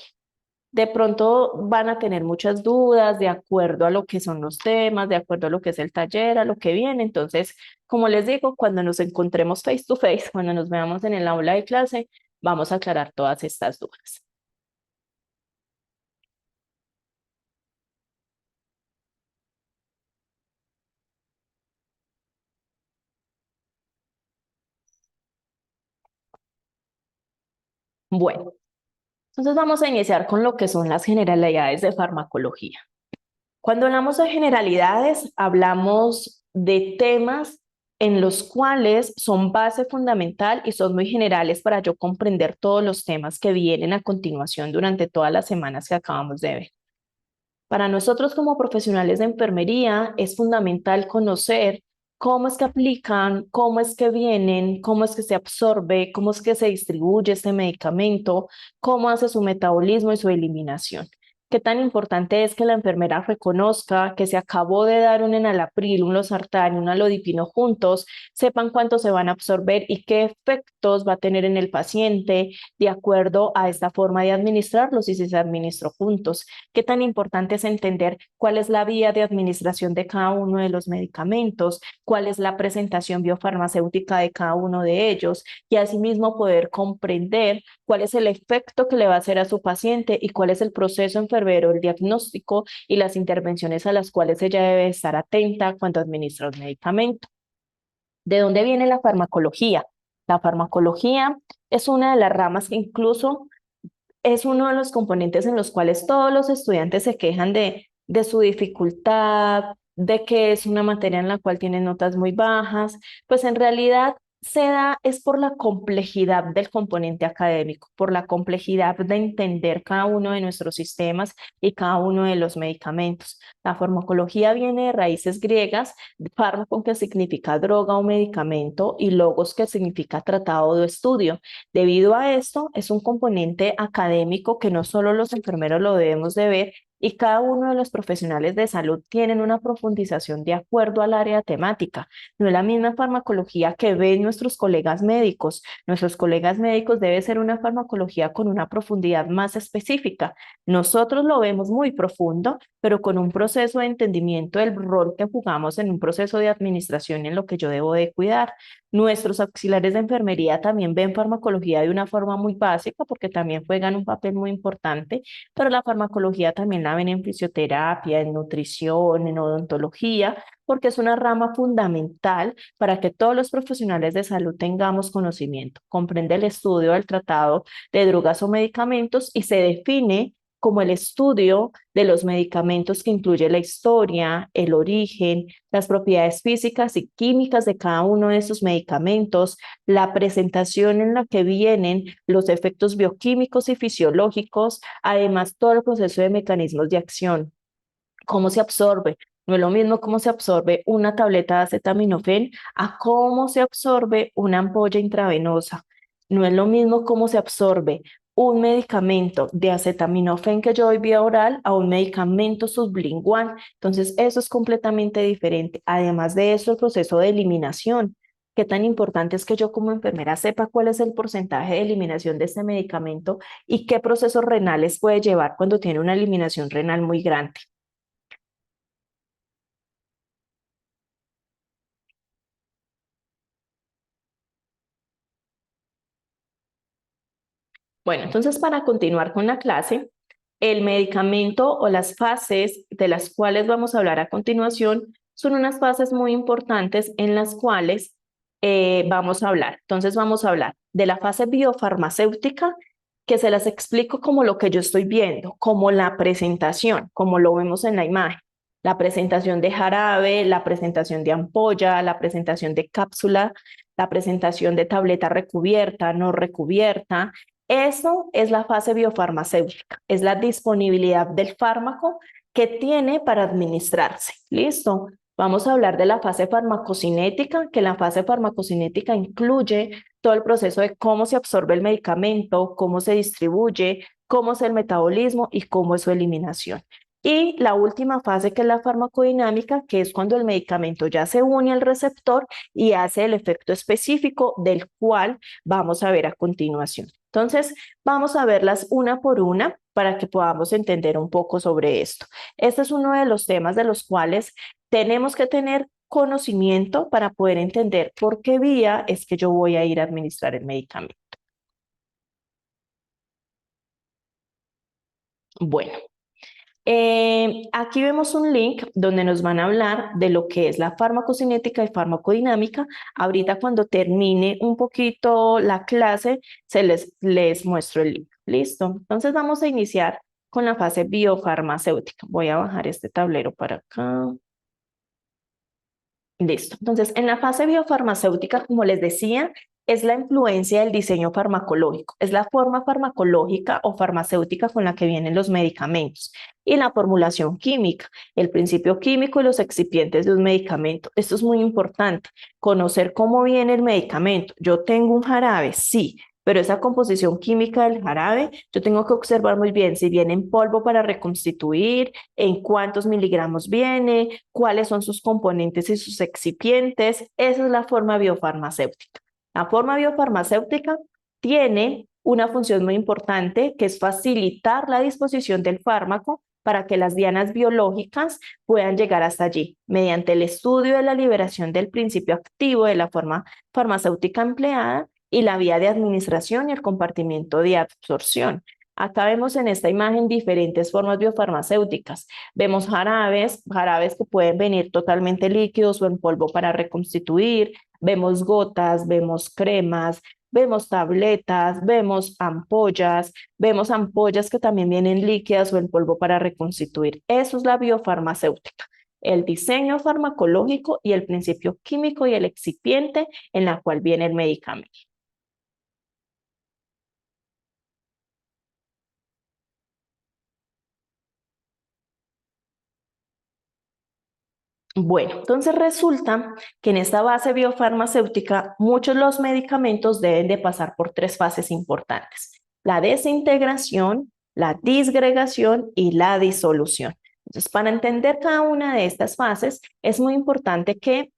De pronto van a tener muchas dudas de acuerdo a lo que son los temas, de acuerdo a lo que es el taller, a lo que viene. Entonces, como les digo, cuando nos encontremos face to face, cuando nos veamos en el aula de clase, vamos a aclarar todas estas dudas. Bueno, entonces vamos a iniciar con lo que son las generalidades de farmacología. Cuando hablamos de generalidades, hablamos de temas en los cuales son base fundamental y son muy generales para yo comprender todos los temas que vienen a continuación durante todas las semanas que acabamos de ver. Para nosotros como profesionales de enfermería es fundamental conocer cómo es que aplican, cómo es que vienen, cómo es que se absorbe, cómo es que se distribuye este medicamento, cómo hace su metabolismo y su eliminación. Qué tan importante es que la enfermera reconozca que se acabó de dar un enalapril, un losartán y un alodipino juntos, sepan cuánto se van a absorber y qué efectos va a tener en el paciente de acuerdo a esta forma de administrarlos y si se administró juntos. Qué tan importante es entender cuál es la vía de administración de cada uno de los medicamentos, cuál es la presentación biofarmacéutica de cada uno de ellos y asimismo poder comprender cuál es el efecto que le va a hacer a su paciente y cuál es el proceso enfermero, el diagnóstico y las intervenciones a las cuales ella debe estar atenta cuando administra un medicamento. ¿De dónde viene la farmacología? La farmacología es una de las ramas que incluso es uno de los componentes en los cuales todos los estudiantes se quejan de su dificultad, de que es una materia en la cual tienen notas muy bajas, pues en realidad se da es por la complejidad del componente académico, por la complejidad de entender cada uno de nuestros sistemas y cada uno de los medicamentos. La farmacología viene de raíces griegas, fármaco que significa droga o medicamento y logos que significa tratado o estudio. Debido a esto, es un componente académico que no solo los enfermeros lo debemos de ver y cada uno de los profesionales de salud tienen una profundización de acuerdo al área temática. No es la misma farmacología que ven nuestros colegas médicos. Nuestros colegas médicos debe ser una farmacología con una profundidad más específica. Nosotros lo vemos muy profundo, pero con un proceso de entendimiento del rol que jugamos en un proceso de administración en lo que yo debo de cuidar. Nuestros auxiliares de enfermería también ven farmacología de una forma muy básica porque también juegan un papel muy importante, pero la farmacología también la ven en fisioterapia, en nutrición, en odontología, porque es una rama fundamental para que todos los profesionales de salud tengamos conocimiento. Comprende el estudio del tratado de drogas o medicamentos y se define como el estudio de los medicamentos que incluye la historia, el origen, las propiedades físicas y químicas de cada uno de esos medicamentos, la presentación en la que vienen los efectos bioquímicos y fisiológicos, además todo el proceso de mecanismos de acción, cómo se absorbe. No es lo mismo cómo se absorbe una tableta de acetaminofén a cómo se absorbe una ampolla intravenosa. No es lo mismo cómo se absorbe un medicamento de acetaminofén que yo doy vía oral a un medicamento sublingual. Entonces, eso es completamente diferente. Además de eso, el proceso de eliminación. Qué tan importante es que yo como enfermera sepa cuál es el porcentaje de eliminación de este medicamento y qué procesos renales puede llevar cuando tiene una eliminación renal muy grande. Bueno, entonces para continuar con la clase, el medicamento o las fases de las cuales vamos a hablar a continuación son unas fases muy importantes en las cuales vamos a hablar. Entonces vamos a hablar de la fase biofarmacéutica, que se las explico como lo que yo estoy viendo, como la presentación, como lo vemos en la imagen. La presentación de jarabe, la presentación de ampolla, la presentación de cápsula, la presentación de tableta recubierta, no recubierta. Eso es la fase biofarmacéutica, es la disponibilidad del fármaco que tiene para administrarse. ¿Listo? Vamos a hablar de la fase farmacocinética, que la fase farmacocinética incluye todo el proceso de cómo se absorbe el medicamento, cómo se distribuye, cómo es el metabolismo y cómo es su eliminación. Y la última fase, que es la farmacodinámica, que es cuando el medicamento ya se une al receptor y hace el efecto específico del cual vamos a ver a continuación. Entonces, vamos a verlas una por una para que podamos entender un poco sobre esto. Este es uno de los temas de los cuales tenemos que tener conocimiento para poder entender por qué vía es que yo voy a ir a administrar el medicamento. Bueno, aquí vemos un link donde nos van a hablar de lo que es la farmacocinética y farmacodinámica. Ahorita cuando termine un poquito la clase, les muestro el link. Listo. Entonces vamos a iniciar con la fase biofarmacéutica. Voy a bajar este tablero para acá. Listo. Entonces, en la fase biofarmacéutica, como les decía, es la influencia del diseño farmacológico, es la forma farmacológica o farmacéutica con la que vienen los medicamentos y la formulación química, el principio químico y los excipientes de un medicamento. Esto es muy importante, conocer cómo viene el medicamento. Yo tengo un jarabe, sí, pero esa composición química del jarabe, yo tengo que observar muy bien si viene en polvo para reconstituir, en cuántos miligramos viene, cuáles son sus componentes y sus excipientes. Esa es la forma biofarmacéutica. La forma biofarmacéutica tiene una función muy importante, que es facilitar la disposición del fármaco para que las dianas biológicas puedan llegar hasta allí, mediante el estudio de la liberación del principio activo de la forma farmacéutica empleada y la vía de administración y el compartimiento de absorción. Acá vemos en esta imagen diferentes formas biofarmacéuticas. Vemos jarabes que pueden venir totalmente líquidos o en polvo para reconstituir. Vemos gotas, vemos cremas, vemos tabletas, vemos ampollas que también vienen líquidas o en polvo para reconstituir. Eso es la biofarmacéutica, el diseño farmacológico y el principio químico y el excipiente en la cual viene el medicamento. Bueno, entonces resulta que en esta base biofarmacéutica muchos de los medicamentos deben de pasar por tres fases importantes: la desintegración, la disgregación y la disolución. Entonces, para entender cada una de estas fases, es muy importante que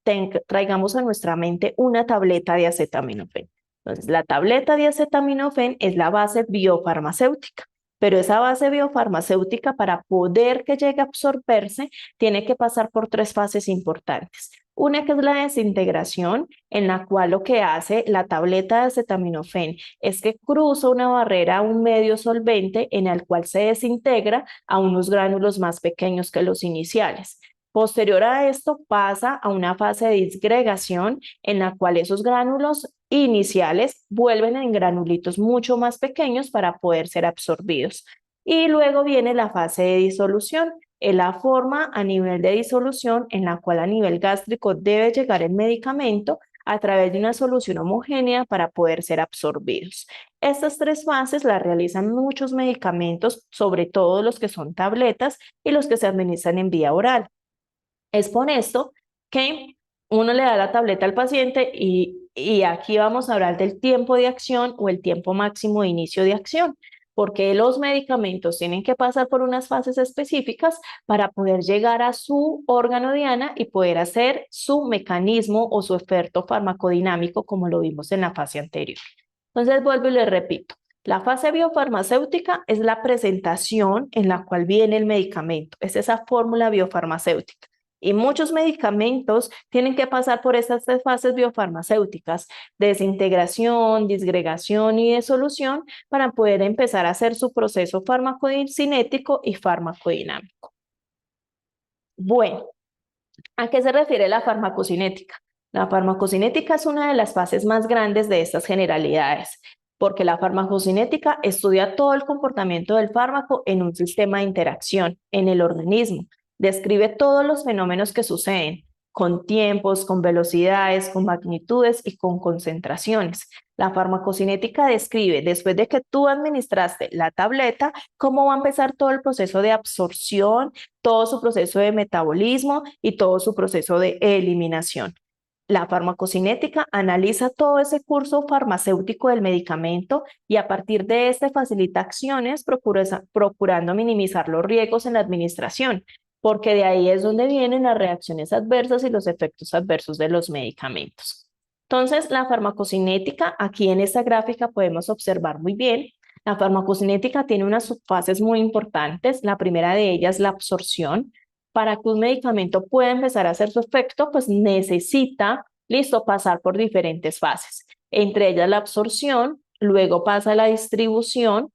traigamos a nuestra mente una tableta de acetaminofén. Entonces, la tableta de acetaminofén es la base biofarmacéutica, pero esa base biofarmacéutica, para poder que llegue a absorberse, tiene que pasar por tres fases importantes. Una, que es la desintegración, en la cual lo que hace la tableta de acetaminofén es que cruza una barrera a un medio solvente en el cual se desintegra a unos gránulos más pequeños que los iniciales. Posterior a esto pasa a una fase de disgregación, en la cual esos gránulos iniciales vuelven en granulitos mucho más pequeños para poder ser absorbidos. Y luego viene la fase de disolución, es la forma a nivel de disolución en la cual a nivel gástrico debe llegar el medicamento a través de una solución homogénea para poder ser absorbidos. Estas tres fases las realizan muchos medicamentos, sobre todo los que son tabletas y los que se administran en vía oral. Es por esto que uno le da la tableta al paciente y aquí vamos a hablar del tiempo de acción o el tiempo máximo de inicio de acción, porque los medicamentos tienen que pasar por unas fases específicas para poder llegar a su órgano diana y poder hacer su mecanismo o su efecto farmacodinámico, como lo vimos en la fase anterior. Entonces vuelvo y le repito. La fase biofarmacéutica es la presentación en la cual viene el medicamento, es esa fórmula biofarmacéutica. Y muchos medicamentos tienen que pasar por estas tres fases biofarmacéuticas: desintegración, disgregación y disolución, para poder empezar a hacer su proceso farmacocinético y farmacodinámico. Bueno, ¿A qué se refiere la farmacocinética? La farmacocinética es una de las fases más grandes de estas generalidades, porque la farmacocinética estudia todo el comportamiento del fármaco en un sistema de interacción en el organismo. Describe todos los fenómenos que suceden, con tiempos, con velocidades, con magnitudes y con concentraciones. La farmacocinética describe, después de que tú administraste la tableta, cómo va a empezar todo el proceso de absorción, todo su proceso de metabolismo y todo su proceso de eliminación. La farmacocinética analiza todo ese curso farmacéutico del medicamento y a partir de este facilita acciones procurando minimizar los riesgos en la administración, porque de ahí es donde vienen las reacciones adversas y los efectos adversos de los medicamentos. Entonces, la farmacocinética, aquí en esta gráfica podemos observar muy bien, la farmacocinética tiene unas subfases muy importantes. La primera de ellas, la absorción. Para que un medicamento pueda empezar a hacer su efecto, pues necesita, listo, pasar por diferentes fases. Entre ellas la absorción, luego pasa a la distribución,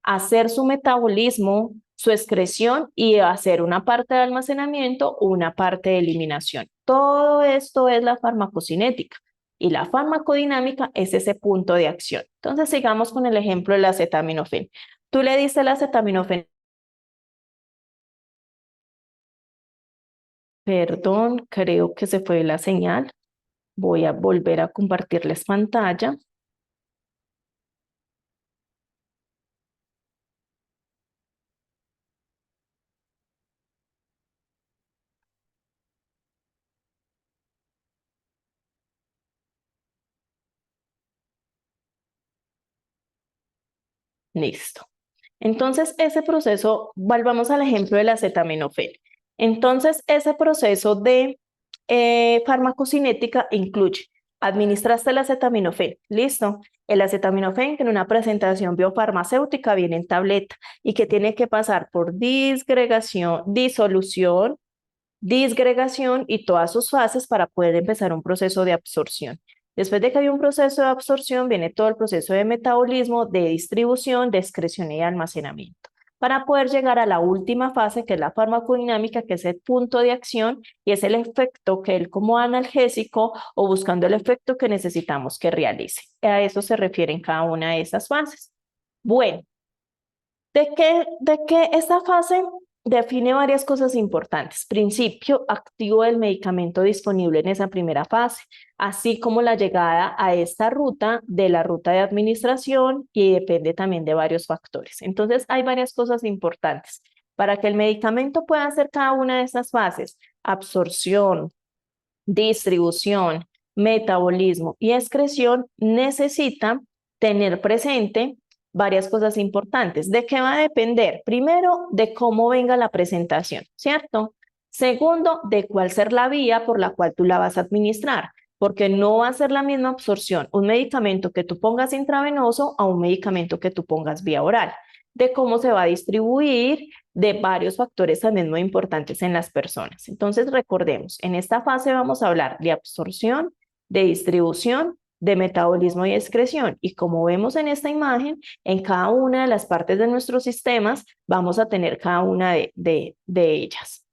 hacer su metabolismo, su excreción y hacer una parte de almacenamiento o una parte de eliminación. Todo esto es la farmacocinética y la farmacodinámica es ese punto de acción. Entonces sigamos con el ejemplo del acetaminofén. Tú le diste el acetaminofén. Perdón, creo que se fue la señal. Voy a volver a compartirles pantalla. Listo. Entonces, ese proceso, volvamos al ejemplo del acetaminofén. Entonces, ese proceso de farmacocinética incluye, administraste el acetaminofén, listo. El acetaminofén que en una presentación biofarmacéutica viene en tableta y que tiene que pasar por disgregación, disolución, disgregación y todas sus fases para poder empezar un proceso de absorción. Después de que hay un proceso de absorción, viene todo el proceso de metabolismo, de distribución, de excreción y de almacenamiento, para poder llegar a la última fase, que es la farmacodinámica, que es el punto de acción y es el efecto que él como analgésico o buscando el efecto que necesitamos que realice. A eso se refieren cada una de esas fases. Bueno, ¿de qué esta fase define varias cosas importantes? Principio activo del medicamento disponible en esa primera fase, así como la llegada a esta ruta de la ruta de administración y depende también de varios factores. Entonces, hay varias cosas importantes. Para que el medicamento pueda hacer cada una de estas fases, absorción, distribución, metabolismo y excreción, necesita tener presente varias cosas importantes. ¿De qué va a depender? Primero, de cómo venga la presentación, ¿cierto? Segundo, de cuál ser la vía por la cual tú la vas a administrar, porque no va a ser la misma absorción un medicamento que tú pongas intravenoso a un medicamento que tú pongas vía oral, de cómo se va a distribuir, de varios factores también muy importantes en las personas. Entonces, recordemos, en esta fase vamos a hablar de absorción, de distribución, de metabolismo y excreción. Y como vemos en esta imagen, en cada una de las partes de nuestros sistemas vamos a tener cada una de ellas.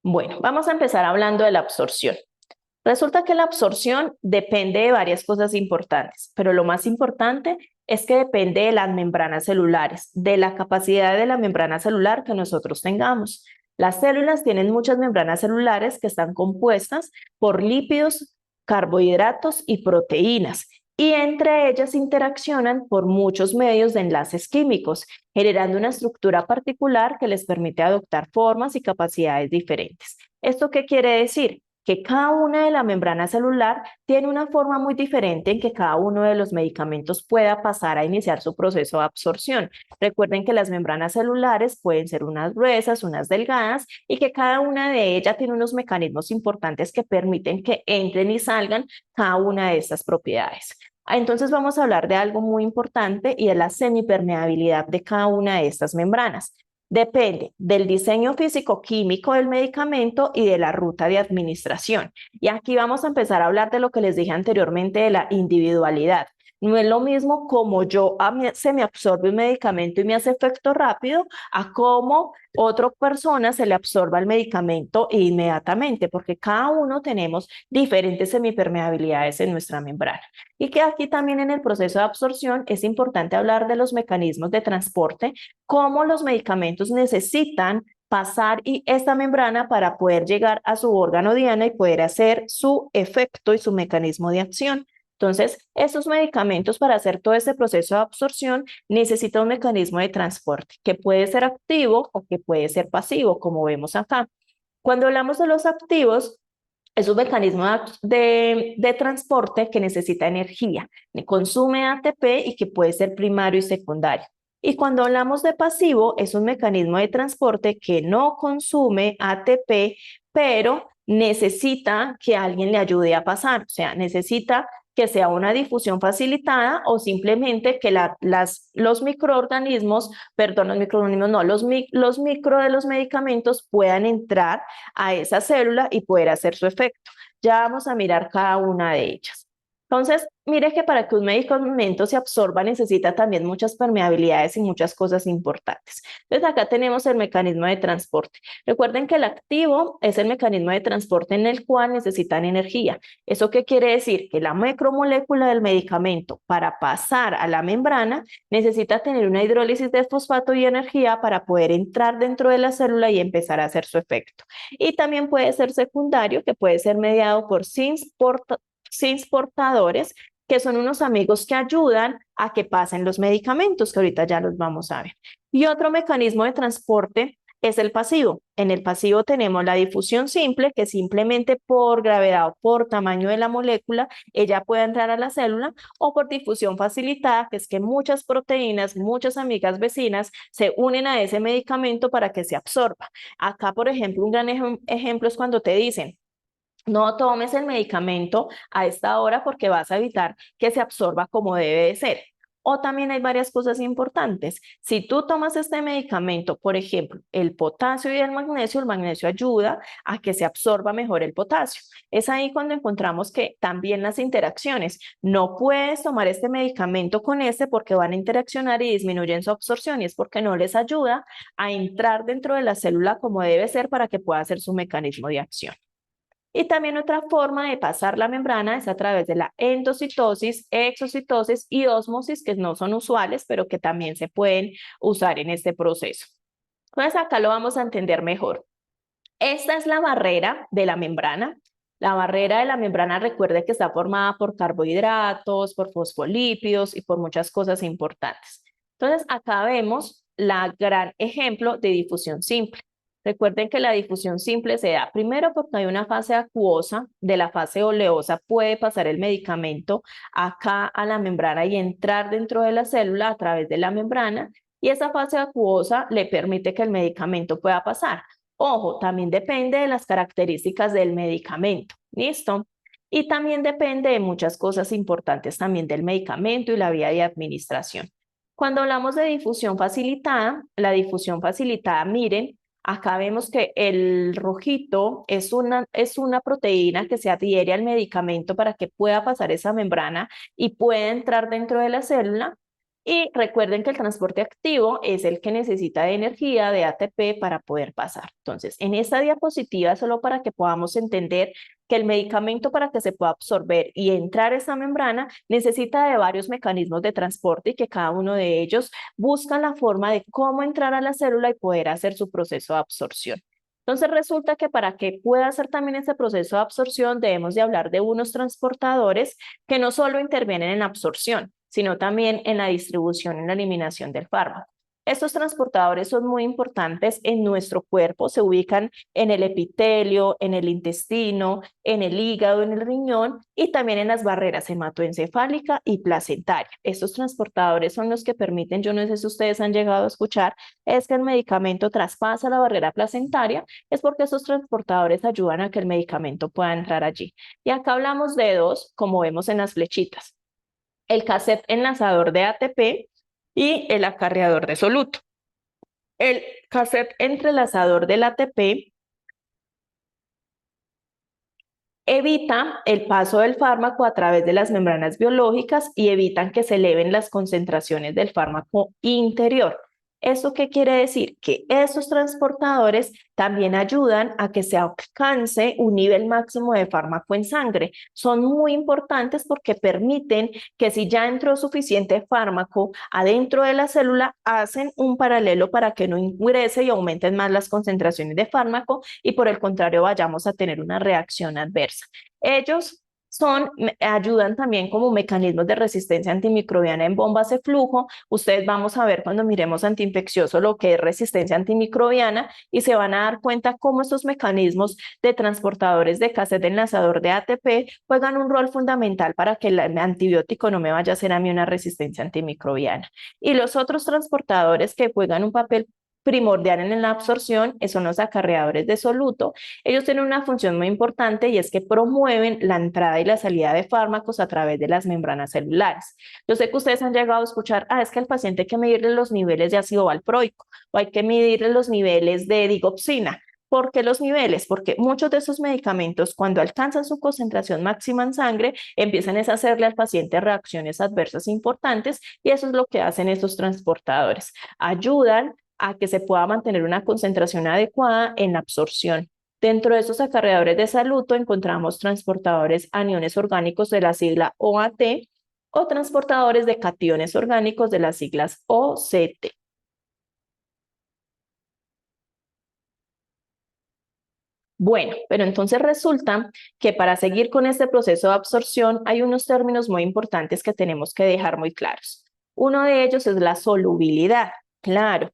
Bueno, vamos a empezar hablando de la absorción. Resulta que la absorción depende de varias cosas importantes, pero lo más importante es que depende de las membranas celulares, de la capacidad de la membrana celular que nosotros tengamos. Las células tienen muchas membranas celulares que están compuestas por lípidos, carbohidratos y proteínas, y entre ellas interaccionan por muchos medios de enlaces químicos, generando una estructura particular que les permite adoptar formas y capacidades diferentes. ¿Esto qué quiere decir? Que cada una de la membrana celular tiene una forma muy diferente en que cada uno de los medicamentos pueda pasar a iniciar su proceso de absorción. Recuerden que las membranas celulares pueden ser unas gruesas, unas delgadas y que cada una de ellas tiene unos mecanismos importantes que permiten que entren y salgan cada una de estas propiedades. Entonces vamos a hablar de algo muy importante y de la semipermeabilidad de cada una de estas membranas. Depende del diseño físico-químico del medicamento y de la ruta de administración. Y aquí vamos a empezar a hablar de lo que les dije anteriormente de la individualidad. No es lo mismo como se me absorbe un medicamento y me hace efecto rápido a cómo otra persona se le absorba el medicamento inmediatamente, porque cada uno tenemos diferentes semipermeabilidades en nuestra membrana. Y que aquí también en el proceso de absorción es importante hablar de los mecanismos de transporte, cómo los medicamentos necesitan pasar y esta membrana para poder llegar a su órgano diana y poder hacer su efecto y su mecanismo de acción. Entonces, estos medicamentos para hacer todo este proceso de absorción necesitan un mecanismo de transporte que puede ser activo o que puede ser pasivo, como vemos acá. Cuando hablamos de los activos, es un mecanismo de transporte que necesita energía, que consume ATP y que puede ser primario y secundario. Y cuando hablamos de pasivo, es un mecanismo de transporte que no consume ATP, pero necesita que alguien le ayude a pasar, o sea, necesita que sea una difusión facilitada o simplemente que los microorganismos, perdón, los microorganismos no, los micro de los medicamentos puedan entrar a esa célula y poder hacer su efecto. Ya vamos a mirar cada una de ellas. Entonces, mire que para que un medicamento se absorba necesita también muchas permeabilidades y muchas cosas importantes. Entonces, acá tenemos el mecanismo de transporte. Recuerden que el activo es el mecanismo de transporte en el cual necesitan energía. ¿Eso qué quiere decir? Que la macromolécula del medicamento para pasar a la membrana necesita tener una hidrólisis de fosfato y energía para poder entrar dentro de la célula y empezar a hacer su efecto. Y también puede ser secundario, que puede ser mediado por SINS portadores, que son unos amigos que ayudan a que pasen los medicamentos, que ahorita ya los vamos a ver. Y otro mecanismo de transporte es el pasivo. En el pasivo tenemos la difusión simple, que simplemente por gravedad o por tamaño de la molécula, ella puede entrar a la célula, o por difusión facilitada, que es que muchas proteínas, muchas amigas vecinas se unen a ese medicamento para que se absorba. Acá, por ejemplo, un gran ejemplo es cuando te dicen, no tomes el medicamento a esta hora porque vas a evitar que se absorba como debe de ser. O también hay varias cosas importantes. Si tú tomas este medicamento, por ejemplo, el potasio y el magnesio ayuda a que se absorba mejor el potasio. Es ahí cuando encontramos que también las interacciones. No puedes tomar este medicamento con este porque van a interaccionar y disminuyen su absorción y es porque no les ayuda a entrar dentro de la célula como debe ser para que pueda hacer su mecanismo de acción. Y también otra forma de pasar la membrana es a través de la endocitosis, exocitosis y ósmosis, que no son usuales, pero que también se pueden usar en este proceso. Entonces acá lo vamos a entender mejor. Esta es la barrera de la membrana. La barrera de la membrana, recuerde que está formada por carbohidratos, por fosfolípidos y por muchas cosas importantes. Entonces acá vemos la gran ejemplo de difusión simple. Recuerden que la difusión simple se da primero porque hay una fase acuosa, de la fase oleosa puede pasar el medicamento acá a la membrana y entrar dentro de la célula a través de la membrana y esa fase acuosa le permite que el medicamento pueda pasar. Ojo, también depende de las características del medicamento, ¿listo? Y también depende de muchas cosas importantes también del medicamento y la vía de administración. Cuando hablamos de difusión facilitada, la difusión facilitada, miren, acá vemos que el rojito es una proteína que se adhiere al medicamento para que pueda pasar esa membrana y pueda entrar dentro de la célula. Y recuerden que el transporte activo es el que necesita de energía, de ATP para poder pasar. Entonces, en esta diapositiva, solo para que podamos entender que el medicamento para que se pueda absorber y entrar a esa membrana necesita de varios mecanismos de transporte y que cada uno de ellos busca la forma de cómo entrar a la célula y poder hacer su proceso de absorción. Entonces resulta que para que pueda hacer también ese proceso de absorción debemos de hablar de unos transportadores que no solo intervienen en la absorción, sino también en la distribución y la eliminación del fármaco. Estos transportadores son muy importantes en nuestro cuerpo, se ubican en el epitelio, en el intestino, en el hígado, en el riñón y también en las barreras hematoencefálica y placentaria. Estos transportadores son los que permiten, yo no sé si ustedes han llegado a escuchar, es que el medicamento traspasa la barrera placentaria, es porque esos transportadores ayudan a que el medicamento pueda entrar allí. Y acá hablamos de dos, como vemos en las flechitas, el cassette enlazador de ATP y el acarreador de soluto. El cassette entrelazador del ATP evita el paso del fármaco a través de las membranas biológicas y evitan que se eleven las concentraciones del fármaco interior. ¿Esto qué quiere decir? Que estos transportadores también ayudan a que se alcance un nivel máximo de fármaco en sangre. Son muy importantes porque permiten que si ya entró suficiente fármaco adentro de la célula, hacen un paralelo para que no ingrese y aumenten más las concentraciones de fármaco y por el contrario vayamos a tener una reacción adversa. Ellos ayudan también como mecanismos de resistencia antimicrobiana en bombas de flujo. Ustedes vamos a ver cuando miremos antiinfeccioso lo que es resistencia antimicrobiana y se van a dar cuenta cómo estos mecanismos de transportadores de cassette enlazador de ATP juegan un rol fundamental para que el antibiótico no me vaya a hacer a mí una resistencia antimicrobiana. Y los otros transportadores que juegan un papel primordial en la absorción son los acarreadores de soluto. Ellos tienen una función muy importante y es que promueven la entrada y la salida de fármacos a través de las membranas celulares. Yo sé que ustedes han llegado a escuchar, es que al paciente hay que medirle los niveles de ácido valproico o hay que medirle los niveles de digoxina. ¿Por qué los niveles? Porque muchos de esos medicamentos, cuando alcanzan su concentración máxima en sangre, empiezan a hacerle al paciente reacciones adversas importantes y eso es lo que hacen estos transportadores. Ayudan a que se pueda mantener una concentración adecuada en la absorción. Dentro de estos acarreadores de saluto encontramos transportadores aniones orgánicos de la sigla OAT o transportadores de cationes orgánicos de las siglas OCT. Bueno, pero entonces resulta que para seguir con este proceso de absorción hay unos términos muy importantes que tenemos que dejar muy claros. Uno de ellos es la solubilidad. Claro,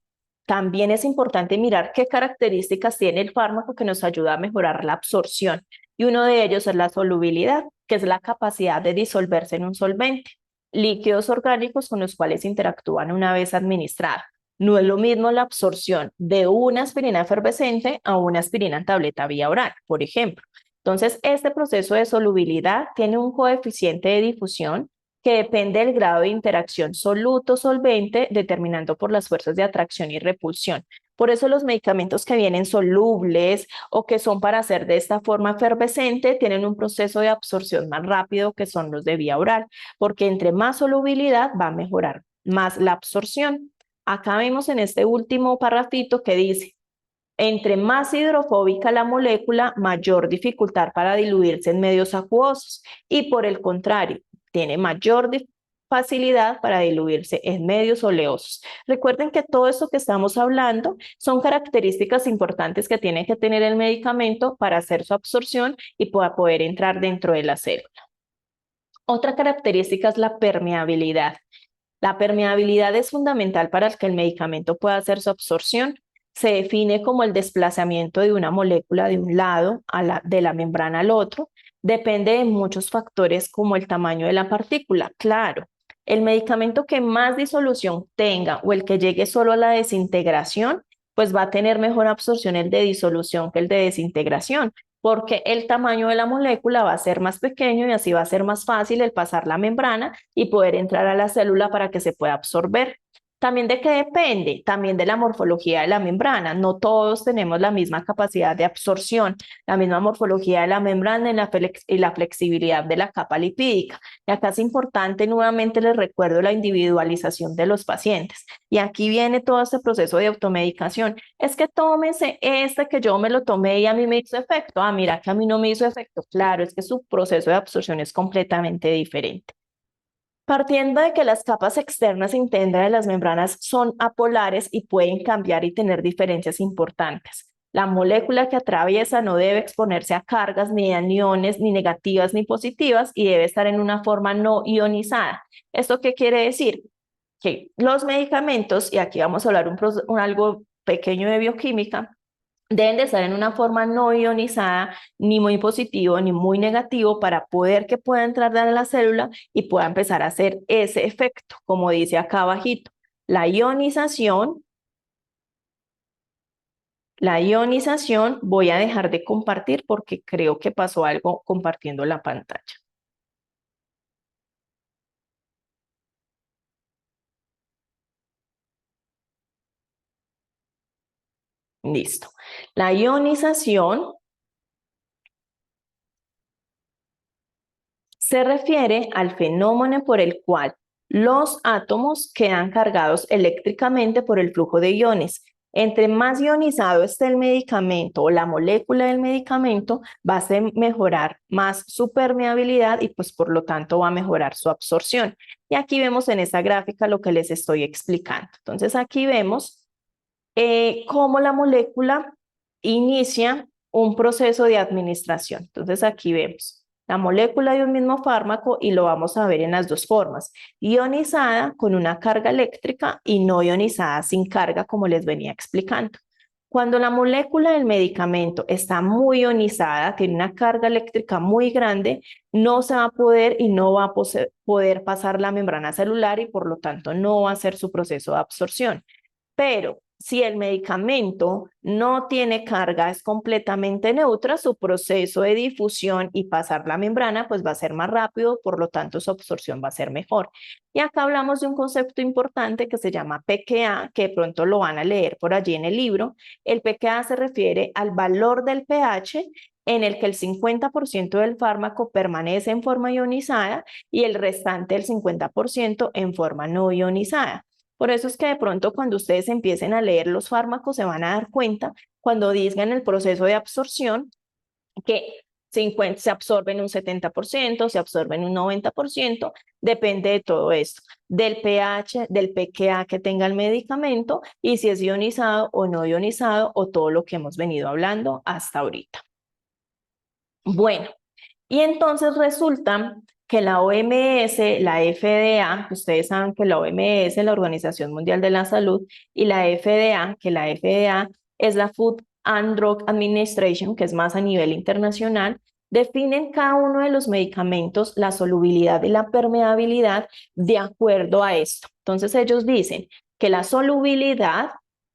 también es importante mirar qué características tiene el fármaco que nos ayuda a mejorar la absorción. Y uno de ellos es la solubilidad, que es la capacidad de disolverse en un solvente, líquidos orgánicos con los cuales interactúan una vez administrado. No es lo mismo la absorción de una aspirina efervescente a una aspirina en tableta vía oral, por ejemplo. Entonces, este proceso de solubilidad tiene un coeficiente de difusión que depende del grado de interacción soluto-solvente, determinando por las fuerzas de atracción y repulsión. Por eso los medicamentos que vienen solubles o que son para hacer de esta forma efervescente tienen un proceso de absorción más rápido que son los de vía oral, porque entre más solubilidad va a mejorar más la absorción. Acá vemos en este último parrafito que dice, entre más hidrofóbica la molécula, mayor dificultad para diluirse en medios acuosos y por el contrario, tiene mayor facilidad para diluirse en medios oleosos. Recuerden que todo esto que estamos hablando son características importantes que tiene que tener el medicamento para hacer su absorción y para poder entrar dentro de la célula. Otra característica es la permeabilidad. La permeabilidad es fundamental para que el medicamento pueda hacer su absorción. Se define como el desplazamiento de una molécula de un lado de la membrana al otro. Depende de muchos factores como el tamaño de la partícula. Claro, el medicamento que más disolución tenga o el que llegue solo a la desintegración, pues va a tener mejor absorción el de disolución que el de desintegración porque el tamaño de la molécula va a ser más pequeño y así va a ser más fácil el pasar la membrana y poder entrar a la célula para que se pueda absorber. También de qué depende, también de la morfología de la membrana. No todos tenemos la misma capacidad de absorción, la misma morfología de la membrana y la flexibilidad de la capa lipídica. Y acá es importante, nuevamente les recuerdo la individualización de los pacientes. Y aquí viene todo este proceso de automedicación. Es que tómese este que yo me lo tomé y a mí me hizo efecto. Mira que a mí no me hizo efecto. Claro, es que su proceso de absorción es completamente diferente. Partiendo de que las capas externas e internas de las membranas son apolares y pueden cambiar y tener diferencias importantes. La molécula que atraviesa no debe exponerse a cargas ni aniones, ni negativas ni positivas, y debe estar en una forma no ionizada. ¿Esto qué quiere decir? Que los medicamentos, y aquí vamos a hablar algo pequeño de bioquímica, deben de estar en una forma no ionizada, ni muy positivo, ni muy negativo, para poder que pueda entrar a la célula y pueda empezar a hacer ese efecto, como dice acá abajito. La ionización, voy a dejar de compartir porque creo que pasó algo compartiendo la pantalla. Listo. La ionización se refiere al fenómeno por el cual los átomos quedan cargados eléctricamente por el flujo de iones. Entre más ionizado esté el medicamento o la molécula del medicamento, va a mejorar más su permeabilidad y pues por lo tanto va a mejorar su absorción. Y aquí vemos en esta gráfica lo que les estoy explicando. Entonces aquí vemos cómo la molécula inicia un proceso de administración. Entonces aquí vemos la molécula de un mismo fármaco y lo vamos a ver en las dos formas, ionizada con una carga eléctrica y no ionizada sin carga, como les venía explicando. Cuando la molécula del medicamento está muy ionizada, tiene una carga eléctrica muy grande, no se va a poder y no va a poder pasar la membrana celular y por lo tanto no va a hacer su proceso de absorción. Pero si el medicamento no tiene carga, es completamente neutra, su proceso de difusión y pasar la membrana pues va a ser más rápido, por lo tanto su absorción va a ser mejor. Y acá hablamos de un concepto importante que se llama pKa, que de pronto lo van a leer por allí en el libro. El pKa se refiere al valor del pH en el que el 50% del fármaco permanece en forma ionizada y el restante del 50% en forma no ionizada. Por eso es que de pronto cuando ustedes empiecen a leer los fármacos se van a dar cuenta cuando digan el proceso de absorción que se absorben un 70%, se absorben un 90%, depende de todo esto, del pH, del pKa que tenga el medicamento y si es ionizado o no ionizado o todo lo que hemos venido hablando hasta ahorita. Bueno, y entonces resulta que la OMS, la FDA, ustedes saben que la OMS, la Organización Mundial de la Salud, y la FDA, que la FDA es la Food and Drug Administration, que es más a nivel internacional, definen cada uno de los medicamentos, la solubilidad y la permeabilidad de acuerdo a esto. Entonces ellos dicen que la solubilidad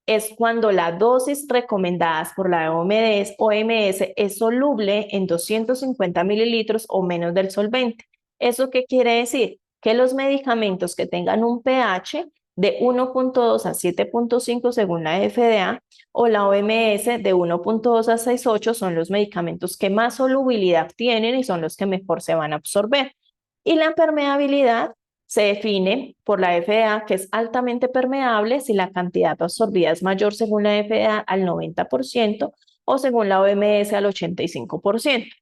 es cuando la dosis recomendada por la OMS es soluble en 250 mililitros o menos del solvente. ¿Eso qué quiere decir? Que los medicamentos que tengan un pH de 1.2 a 7.5 según la FDA o la OMS de 1.2 a 6.8 son los medicamentos que más solubilidad tienen y son los que mejor se van a absorber. Y la permeabilidad se define por la FDA que es altamente permeable si la cantidad absorbida es mayor según la FDA al 90% o según la OMS al 85%.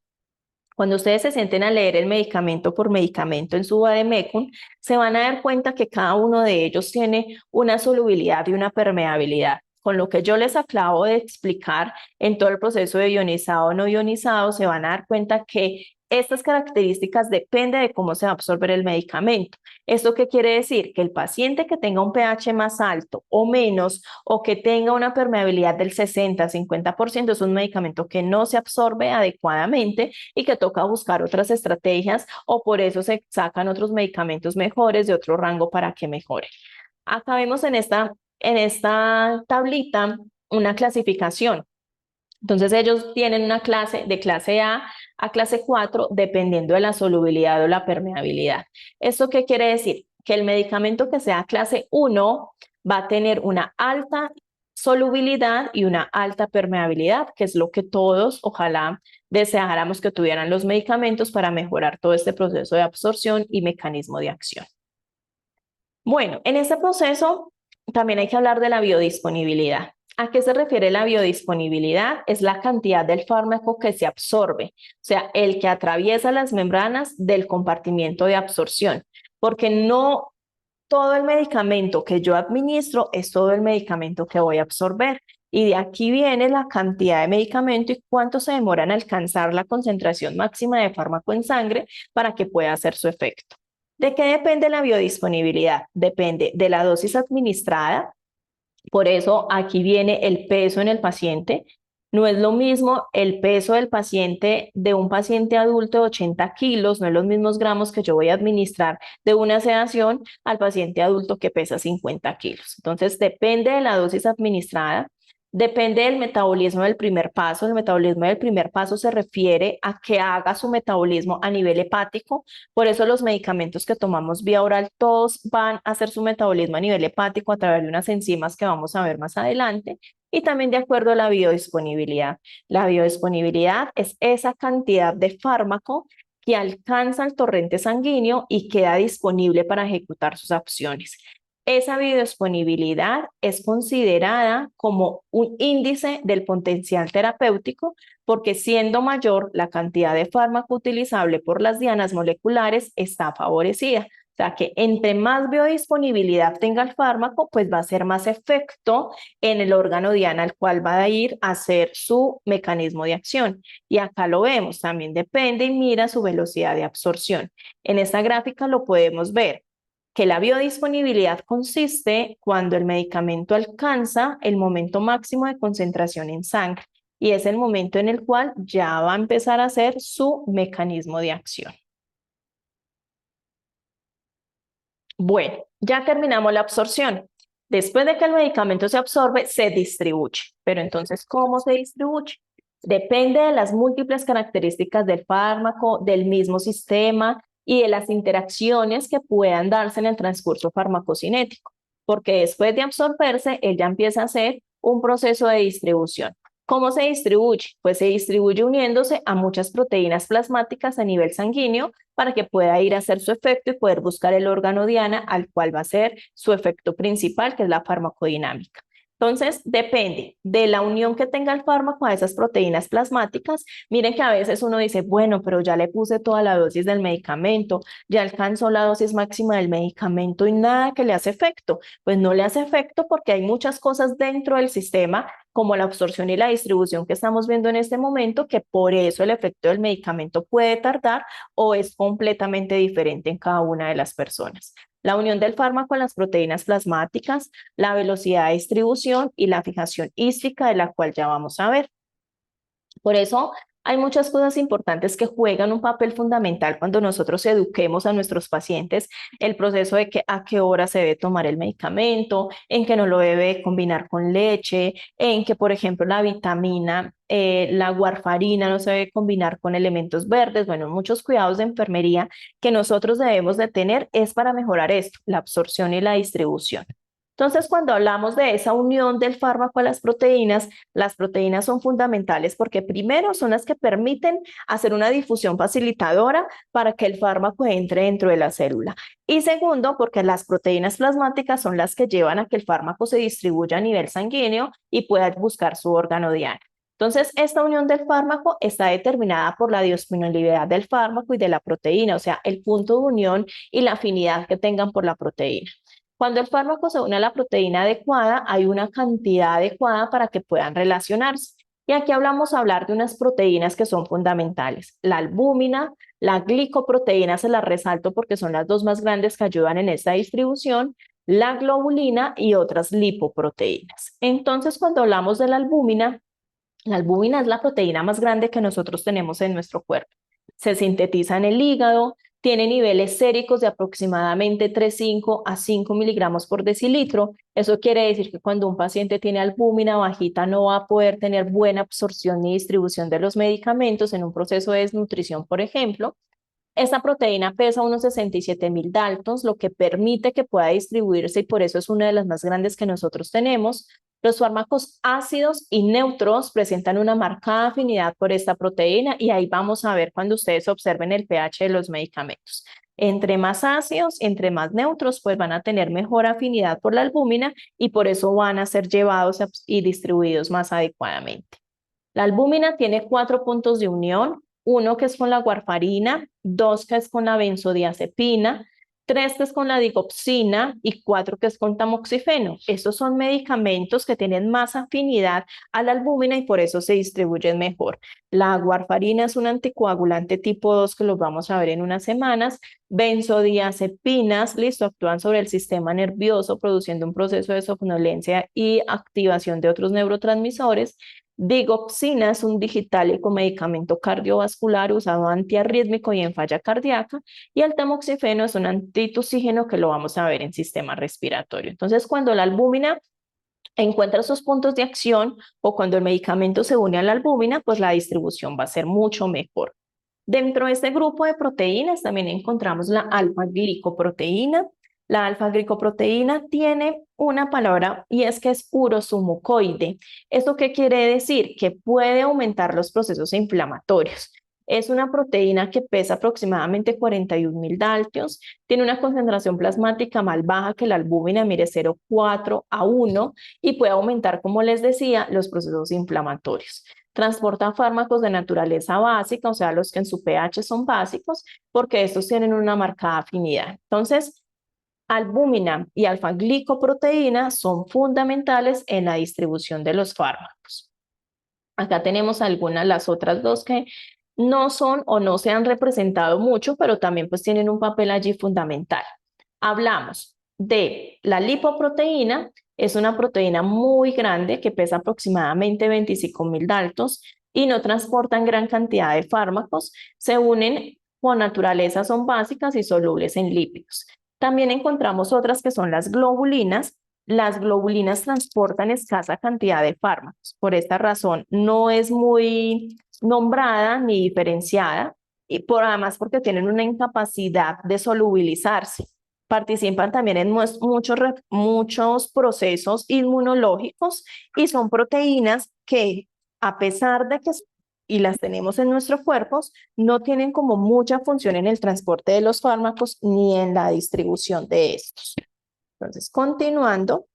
Cuando ustedes se sienten a leer el medicamento por medicamento en su vademecum, se van a dar cuenta que cada uno de ellos tiene una solubilidad y una permeabilidad. Con lo que yo les acabo de explicar en todo el proceso de ionizado o no ionizado, se van a dar cuenta que estas características dependen de cómo se va a absorber el medicamento. ¿Esto qué quiere decir? Que el paciente que tenga un pH más alto o menos o que tenga una permeabilidad del 60-50% es un medicamento que no se absorbe adecuadamente y que toca buscar otras estrategias o por eso se sacan otros medicamentos mejores de otro rango para que mejore. Acá vemos en esta tablita una clasificación. Entonces ellos tienen una clase de clase A clase 4 dependiendo de la solubilidad o la permeabilidad. ¿Esto qué quiere decir? Que el medicamento que sea clase 1 va a tener una alta solubilidad y una alta permeabilidad, que es lo que todos ojalá deseáramos que tuvieran los medicamentos para mejorar todo este proceso de absorción y mecanismo de acción. Bueno, en este proceso también hay que hablar de la biodisponibilidad. ¿A qué se refiere la biodisponibilidad? Es la cantidad del fármaco que se absorbe, o sea, el que atraviesa las membranas del compartimiento de absorción, porque no todo el medicamento que yo administro es todo el medicamento que voy a absorber. Y de aquí viene la cantidad de medicamento y cuánto se demora en alcanzar la concentración máxima de fármaco en sangre para que pueda hacer su efecto. ¿De qué depende la biodisponibilidad? Depende de la dosis administrada. Por eso aquí viene el peso en el paciente. No es lo mismo el peso del paciente de un paciente adulto de 80 kilos, no es los mismos gramos que yo voy a administrar de una sedación al paciente adulto que pesa 50 kilos. Entonces depende de la dosis administrada. Depende del metabolismo del primer paso. El metabolismo del primer paso se refiere a que haga su metabolismo a nivel hepático. Por eso los medicamentos que tomamos vía oral, todos van a hacer su metabolismo a nivel hepático a través de unas enzimas que vamos a ver más adelante. Y también de acuerdo a la biodisponibilidad. La biodisponibilidad es esa cantidad de fármaco que alcanza el torrente sanguíneo y queda disponible para ejecutar sus acciones. Esa biodisponibilidad es considerada como un índice del potencial terapéutico porque siendo mayor la cantidad de fármaco utilizable por las dianas moleculares está favorecida. O sea que entre más biodisponibilidad tenga el fármaco, pues va a ser más efecto en el órgano diana al cual va a ir a hacer su mecanismo de acción. Y acá lo vemos, también depende y mira su velocidad de absorción. En esta gráfica lo podemos ver que la biodisponibilidad consiste cuando el medicamento alcanza el momento máximo de concentración en sangre y es el momento en el cual ya va a empezar a hacer su mecanismo de acción. Bueno, ya terminamos la absorción. Después de que el medicamento se absorbe, se distribuye. Pero entonces, ¿cómo se distribuye? Depende de las múltiples características del fármaco, del mismo sistema y de las interacciones que puedan darse en el transcurso farmacocinético, porque después de absorberse, él ya empieza a hacer un proceso de distribución. ¿Cómo se distribuye? Pues se distribuye uniéndose a muchas proteínas plasmáticas a nivel sanguíneo para que pueda ir a hacer su efecto y poder buscar el órgano diana al cual va a ser su efecto principal, que es la farmacodinámica. Entonces, depende de la unión que tenga el fármaco a esas proteínas plasmáticas. Miren que a veces uno dice, bueno, pero ya le puse toda la dosis del medicamento, ya alcanzó la dosis máxima del medicamento y nada que le hace efecto. Pues no le hace efecto porque hay muchas cosas dentro del sistema como la absorción y la distribución que estamos viendo en este momento, que por eso el efecto del medicamento puede tardar o es completamente diferente en cada una de las personas. La unión del fármaco a las proteínas plasmáticas, la velocidad de distribución y la fijación hística de la cual ya vamos a ver. Por eso hay muchas cosas importantes que juegan un papel fundamental cuando nosotros eduquemos a nuestros pacientes el proceso de que a qué hora se debe tomar el medicamento, en que no lo debe combinar con leche, en que, por ejemplo, la vitamina, la warfarina no se debe combinar con elementos verdes. Bueno, muchos cuidados de enfermería que nosotros debemos de tener es para mejorar esto, la absorción y la distribución. Entonces, cuando hablamos de esa unión del fármaco a las proteínas son fundamentales porque primero son las que permiten hacer una difusión facilitadora para que el fármaco entre dentro de la célula. Y segundo, porque las proteínas plasmáticas son las que llevan a que el fármaco se distribuya a nivel sanguíneo y pueda buscar su órgano diana. Entonces, esta unión del fármaco está determinada por la disponibilidad del fármaco y de la proteína, o sea, el punto de unión y la afinidad que tengan por la proteína. Cuando el fármaco se une a la proteína adecuada, hay una cantidad adecuada para que puedan relacionarse. Y aquí hablar de unas proteínas que son fundamentales. La albúmina, la glicoproteína, se las resalto porque son las dos más grandes que ayudan en esta distribución, la globulina y otras lipoproteínas. Entonces, cuando hablamos de la albúmina es la proteína más grande que nosotros tenemos en nuestro cuerpo. Se sintetiza en el hígado, tiene niveles séricos de aproximadamente 3,5 a 5 miligramos por decilitro. Eso quiere decir que cuando un paciente tiene albúmina bajita no va a poder tener buena absorción ni distribución de los medicamentos en un proceso de desnutrición, por ejemplo. Esta proteína pesa unos 67,000 daltons, lo que permite que pueda distribuirse y por eso es una de las más grandes que nosotros tenemos. Los fármacos ácidos y neutros presentan una marcada afinidad por esta proteína y ahí vamos a ver cuando ustedes observen el pH de los medicamentos. Entre más ácidos, entre más neutros, pues van a tener mejor afinidad por la albúmina y por eso van a ser llevados y distribuidos más adecuadamente. La albúmina tiene 4 puntos de unión, uno que es con la warfarina, 2 que es con la benzodiazepina, 3 que es con la digoxina y 4 que es con tamoxifeno. Estos son medicamentos que tienen más afinidad a la albúmina y por eso se distribuyen mejor. La warfarina es un anticoagulante tipo 2 que los vamos a ver en unas semanas. Benzodiazepinas, listo, actúan sobre el sistema nervioso produciendo un proceso de somnolencia y activación de otros neurotransmisores. Digoxina es un digitálico medicamento cardiovascular usado antiarrítmico y en falla cardíaca, y el tamoxifeno es un antitussígeno que lo vamos a ver en sistema respiratorio. Entonces, cuando la albúmina encuentra sus puntos de acción o cuando el medicamento se une a la albúmina, pues la distribución va a ser mucho mejor. Dentro de este grupo de proteínas también encontramos la alfa-glicoproteína. La alfa-glicoproteína tiene una palabra y es que es urosumucoide. ¿Esto qué quiere decir? Que puede aumentar los procesos inflamatorios. Es una proteína que pesa aproximadamente 41.000 daltios, tiene una concentración plasmática más baja que la albúmina, mire 0,4 a 1, y puede aumentar, como les decía, los procesos inflamatorios. Transporta fármacos de naturaleza básica, o sea, los que en su pH son básicos, porque estos tienen una marcada afinidad. Entonces, albúmina y alfa-glicoproteína son fundamentales en la distribución de los fármacos. Acá tenemos algunas, las otras dos que no son o no se han representado mucho, pero también pues tienen un papel allí fundamental. Hablamos de la lipoproteína, es una proteína muy grande que pesa aproximadamente 25.000 daltos y no transportan gran cantidad de fármacos, se unen con naturaleza, son básicas y solubles en lípidos. También encontramos otras que son las globulinas. Las globulinas transportan escasa cantidad de fármacos. Por esta razón, no es muy nombrada ni diferenciada, y además porque tienen una incapacidad de solubilizarse. Participan también en muchos procesos inmunológicos y son proteínas que, a pesar de que y las tenemos en nuestros cuerpos, no tienen como mucha función en el transporte de los fármacos ni en la distribución de estos. Entonces, continuando,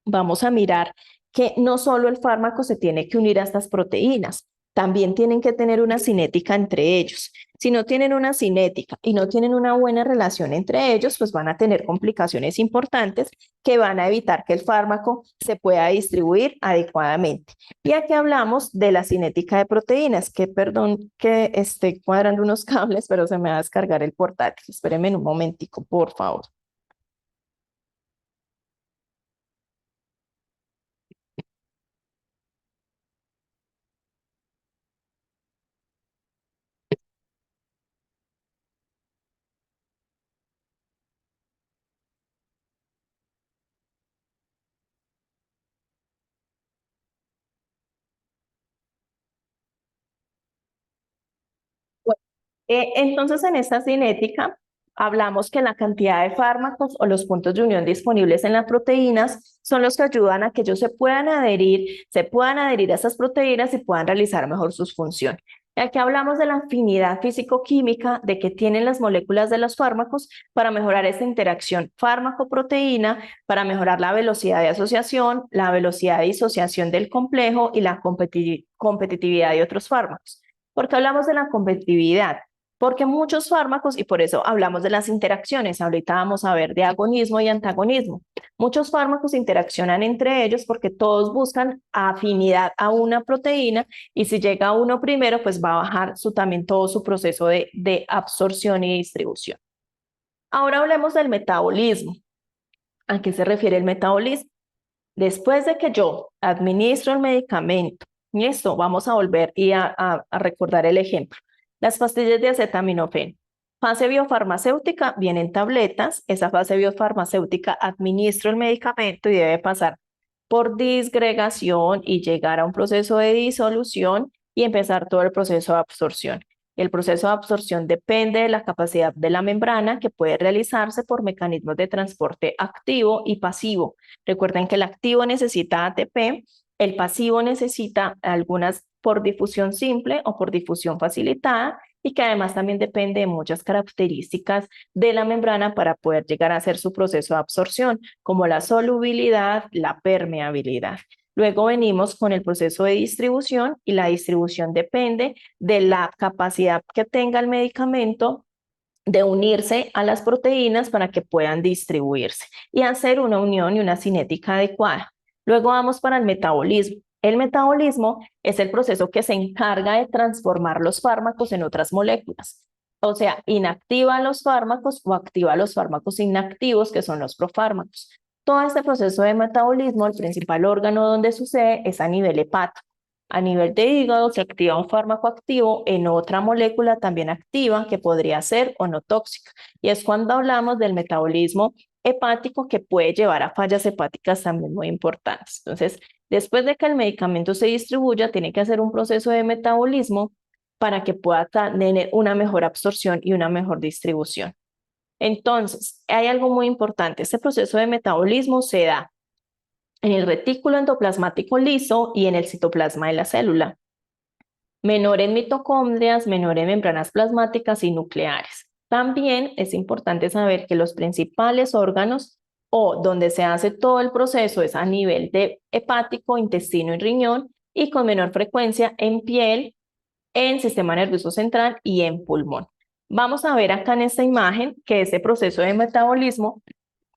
vamos a mirar que no solo el fármaco se tiene que unir a estas proteínas, también tienen que tener una cinética entre ellos. Si no tienen una cinética y no tienen una buena relación entre ellos, pues van a tener complicaciones importantes que van a evitar que el fármaco se pueda distribuir adecuadamente. Y aquí hablamos de la cinética de proteínas, que perdón que esté cuadrando unos cables, pero se me va a descargar el portátil. Espérenme un momentico, por favor. Entonces, en esta cinética, hablamos que la cantidad de fármacos o los puntos de unión disponibles en las proteínas son los que ayudan a que ellos se puedan adherir a esas proteínas y puedan realizar mejor sus funciones. Y aquí hablamos de la afinidad físico-química de que tienen las moléculas de los fármacos para mejorar esta interacción fármaco-proteína, para mejorar la velocidad de asociación, la velocidad de disociación del complejo y la competitividad de otros fármacos. ¿Por qué hablamos de la competitividad? Porque muchos fármacos, y por eso hablamos de las interacciones, ahorita vamos a ver de agonismo y antagonismo. Muchos fármacos interaccionan entre ellos porque todos buscan afinidad a una proteína y si llega uno primero, pues va a bajar también todo su proceso de absorción y distribución. Ahora hablemos del metabolismo. ¿A qué se refiere el metabolismo? Después de que yo administro el medicamento, y esto vamos a volver y a recordar el ejemplo. Las pastillas de acetaminofén. Fase biofarmacéutica vienen tabletas. Esa fase biofarmacéutica administro el medicamento y debe pasar por disgregación y llegar a un proceso de disolución y empezar todo el proceso de absorción. El proceso de absorción depende de la capacidad de la membrana que puede realizarse por mecanismos de transporte activo y pasivo. Recuerden que el activo necesita ATP, el pasivo necesita algunas por difusión simple o por difusión facilitada y que además también depende de muchas características de la membrana para poder llegar a hacer su proceso de absorción, como la solubilidad, la permeabilidad. Luego venimos con el proceso de distribución y la distribución depende de la capacidad que tenga el medicamento de unirse a las proteínas para que puedan distribuirse y hacer una unión y una cinética adecuada. Luego vamos para el metabolismo. El metabolismo es el proceso que se encarga de transformar los fármacos en otras moléculas. O sea, inactiva los fármacos o activa los fármacos inactivos, que son los profármacos. Todo este proceso de metabolismo, el principal órgano donde sucede es a nivel hepático. A nivel de hígado se activa un fármaco activo en otra molécula también activa que podría ser o no tóxica. Y es cuando hablamos del metabolismo hepático que puede llevar a fallas hepáticas también muy importantes. Entonces, después de que el medicamento se distribuya, tiene que hacer un proceso de metabolismo para que pueda tener una mejor absorción y una mejor distribución. Entonces, hay algo muy importante. Este proceso de metabolismo se da en el retículo endoplasmático liso y en el citoplasma de la célula. menor en mitocondrias, menor en membranas plasmáticas y nucleares. También es importante saber que los principales órganos o donde se hace todo el proceso es a nivel de hepático, intestino y riñón, y con menor frecuencia en piel, en sistema nervioso central y en pulmón. Vamos a ver acá en esta imagen que ese proceso de metabolismo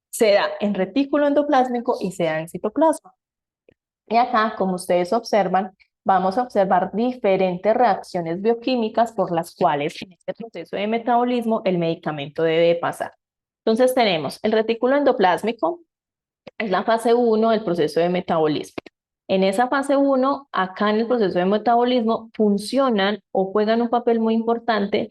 se da en retículo endoplásmico y se da en citoplasma. Y acá, como ustedes observan, vamos a observar diferentes reacciones bioquímicas por las cuales en este proceso de metabolismo el medicamento debe pasar. Entonces tenemos el retículo endoplásmico, es la fase 1 del proceso de metabolismo. En esa fase 1, acá en el proceso de metabolismo, funcionan o juegan un papel muy importante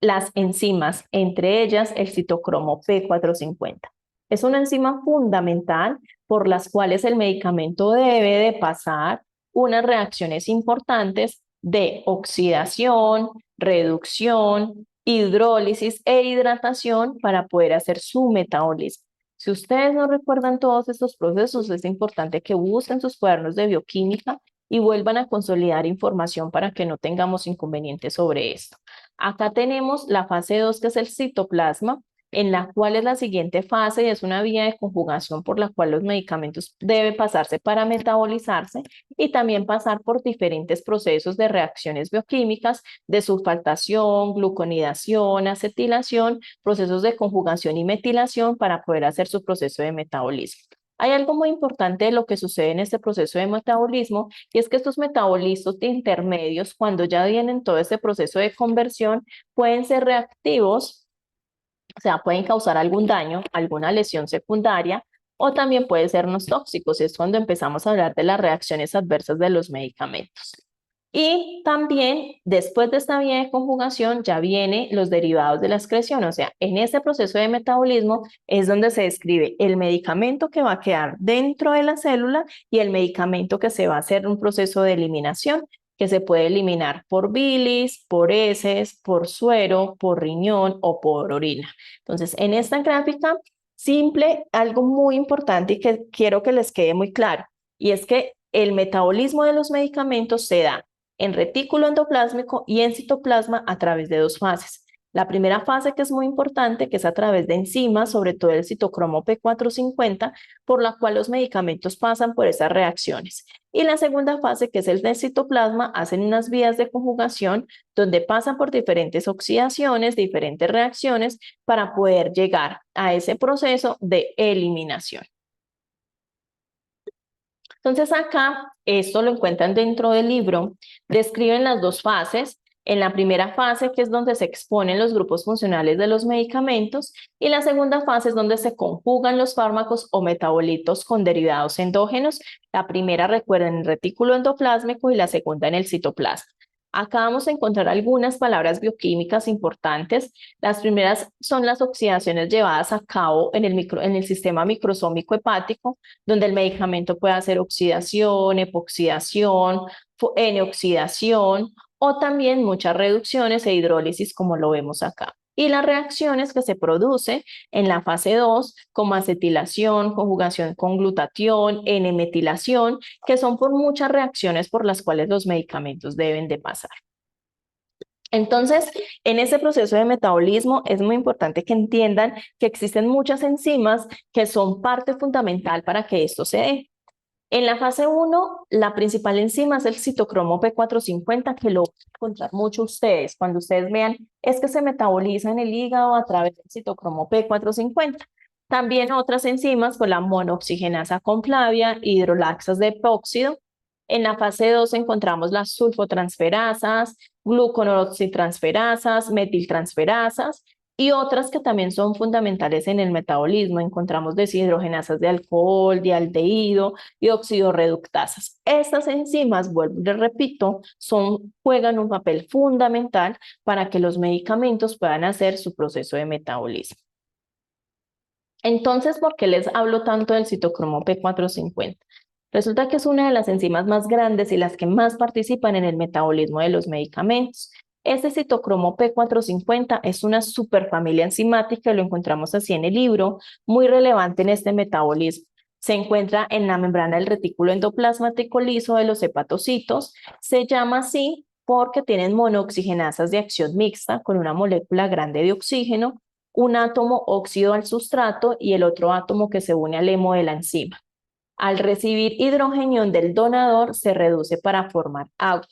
las enzimas, entre ellas el citocromo P450. Es una enzima fundamental por las cuales el medicamento debe de pasar unas reacciones importantes de oxidación, reducción, hidrólisis e hidratación para poder hacer su metabolismo. Si ustedes no recuerdan todos estos procesos, es importante que busquen sus cuadernos de bioquímica y vuelvan a consolidar información para que no tengamos inconvenientes sobre esto. Acá tenemos la fase 2, que es el citoplasma, en la cual es la siguiente fase y es una vía de conjugación por la cual los medicamentos deben pasarse para metabolizarse y también pasar por diferentes procesos de reacciones bioquímicas de sulfatación, gluconidación, acetilación, procesos de conjugación y metilación para poder hacer su proceso de metabolismo. Hay algo muy importante de lo que sucede en este proceso de metabolismo y es que estos metabolitos intermedios, cuando ya vienen todo este proceso de conversión, pueden ser reactivos, o sea, pueden causar algún daño, alguna lesión secundaria, o también pueden sernos tóxicos. Es cuando empezamos a hablar de las reacciones adversas de los medicamentos. Y también después de esta vía de conjugación ya vienen los derivados de la excreción, o sea, en ese proceso de metabolismo es donde se describe el medicamento que va a quedar dentro de la célula y el medicamento que se va a hacer un proceso de eliminación, que se puede eliminar por bilis, por heces, por suero, por riñón o por orina. Entonces, en esta gráfica simple, algo muy importante y que quiero que les quede muy claro, y es que el metabolismo de los medicamentos se da en retículo endoplásmico y en citoplasma a través de dos fases. La primera fase, que es muy importante, que es a través de enzimas, sobre todo el citocromo P450, por la cual los medicamentos pasan por esas reacciones. Y la segunda fase, que es el del citoplasma, hacen unas vías de conjugación donde pasan por diferentes oxidaciones, diferentes reacciones para poder llegar a ese proceso de eliminación. Entonces acá, esto lo encuentran dentro del libro, describen las dos fases. En la primera fase, que es donde se exponen los grupos funcionales de los medicamentos, y la segunda fase es donde se conjugan los fármacos o metabolitos con derivados endógenos. La primera, recuerden, en el retículo endoplásmico y la segunda en el citoplasma. Acá vamos a encontrar algunas palabras bioquímicas importantes. Las primeras son las oxidaciones llevadas a cabo en el sistema microsómico hepático, donde el medicamento puede hacer oxidación, epoxidación, N-oxidación o también muchas reducciones e hidrólisis, como lo vemos acá. Y las reacciones que se producen en la fase 2, como acetilación, conjugación con glutatión, N-metilación, que son por muchas reacciones por las cuales los medicamentos deben de pasar. Entonces, en ese proceso de metabolismo es muy importante que entiendan que existen muchas enzimas que son parte fundamental para que esto se dé. En la fase 1, la principal enzima es el citocromo P450, que lo van a encontrar mucho ustedes. Cuando ustedes vean, es que se metaboliza en el hígado a través del citocromo P450. También otras enzimas, con la monooxigenasa con Flavia, hidrolaxas de epóxido. En la fase 2 encontramos las sulfotransferasas, gluconoxitransferasas, metiltransferasas, y otras que también son fundamentales en el metabolismo. Encontramos deshidrogenasas de alcohol, de aldehído y oxidorreductasas. Estas enzimas, vuelvo y les repito, juegan un papel fundamental para que los medicamentos puedan hacer su proceso de metabolismo. Entonces, ¿por qué les hablo tanto del citocromo P450? Resulta que es una de las enzimas más grandes y las que más participan en el metabolismo de los medicamentos. Este citocromo P450 es una superfamilia enzimática, y lo encontramos así en el libro, muy relevante en este metabolismo. Se encuentra en la membrana del retículo endoplasmático liso de los hepatocitos. Se llama así porque tienen monooxigenasas de acción mixta con una molécula grande de oxígeno, un átomo óxido al sustrato y el otro átomo que se une al hemo de la enzima. Al recibir hidrogenión del donador, se reduce para formar agua.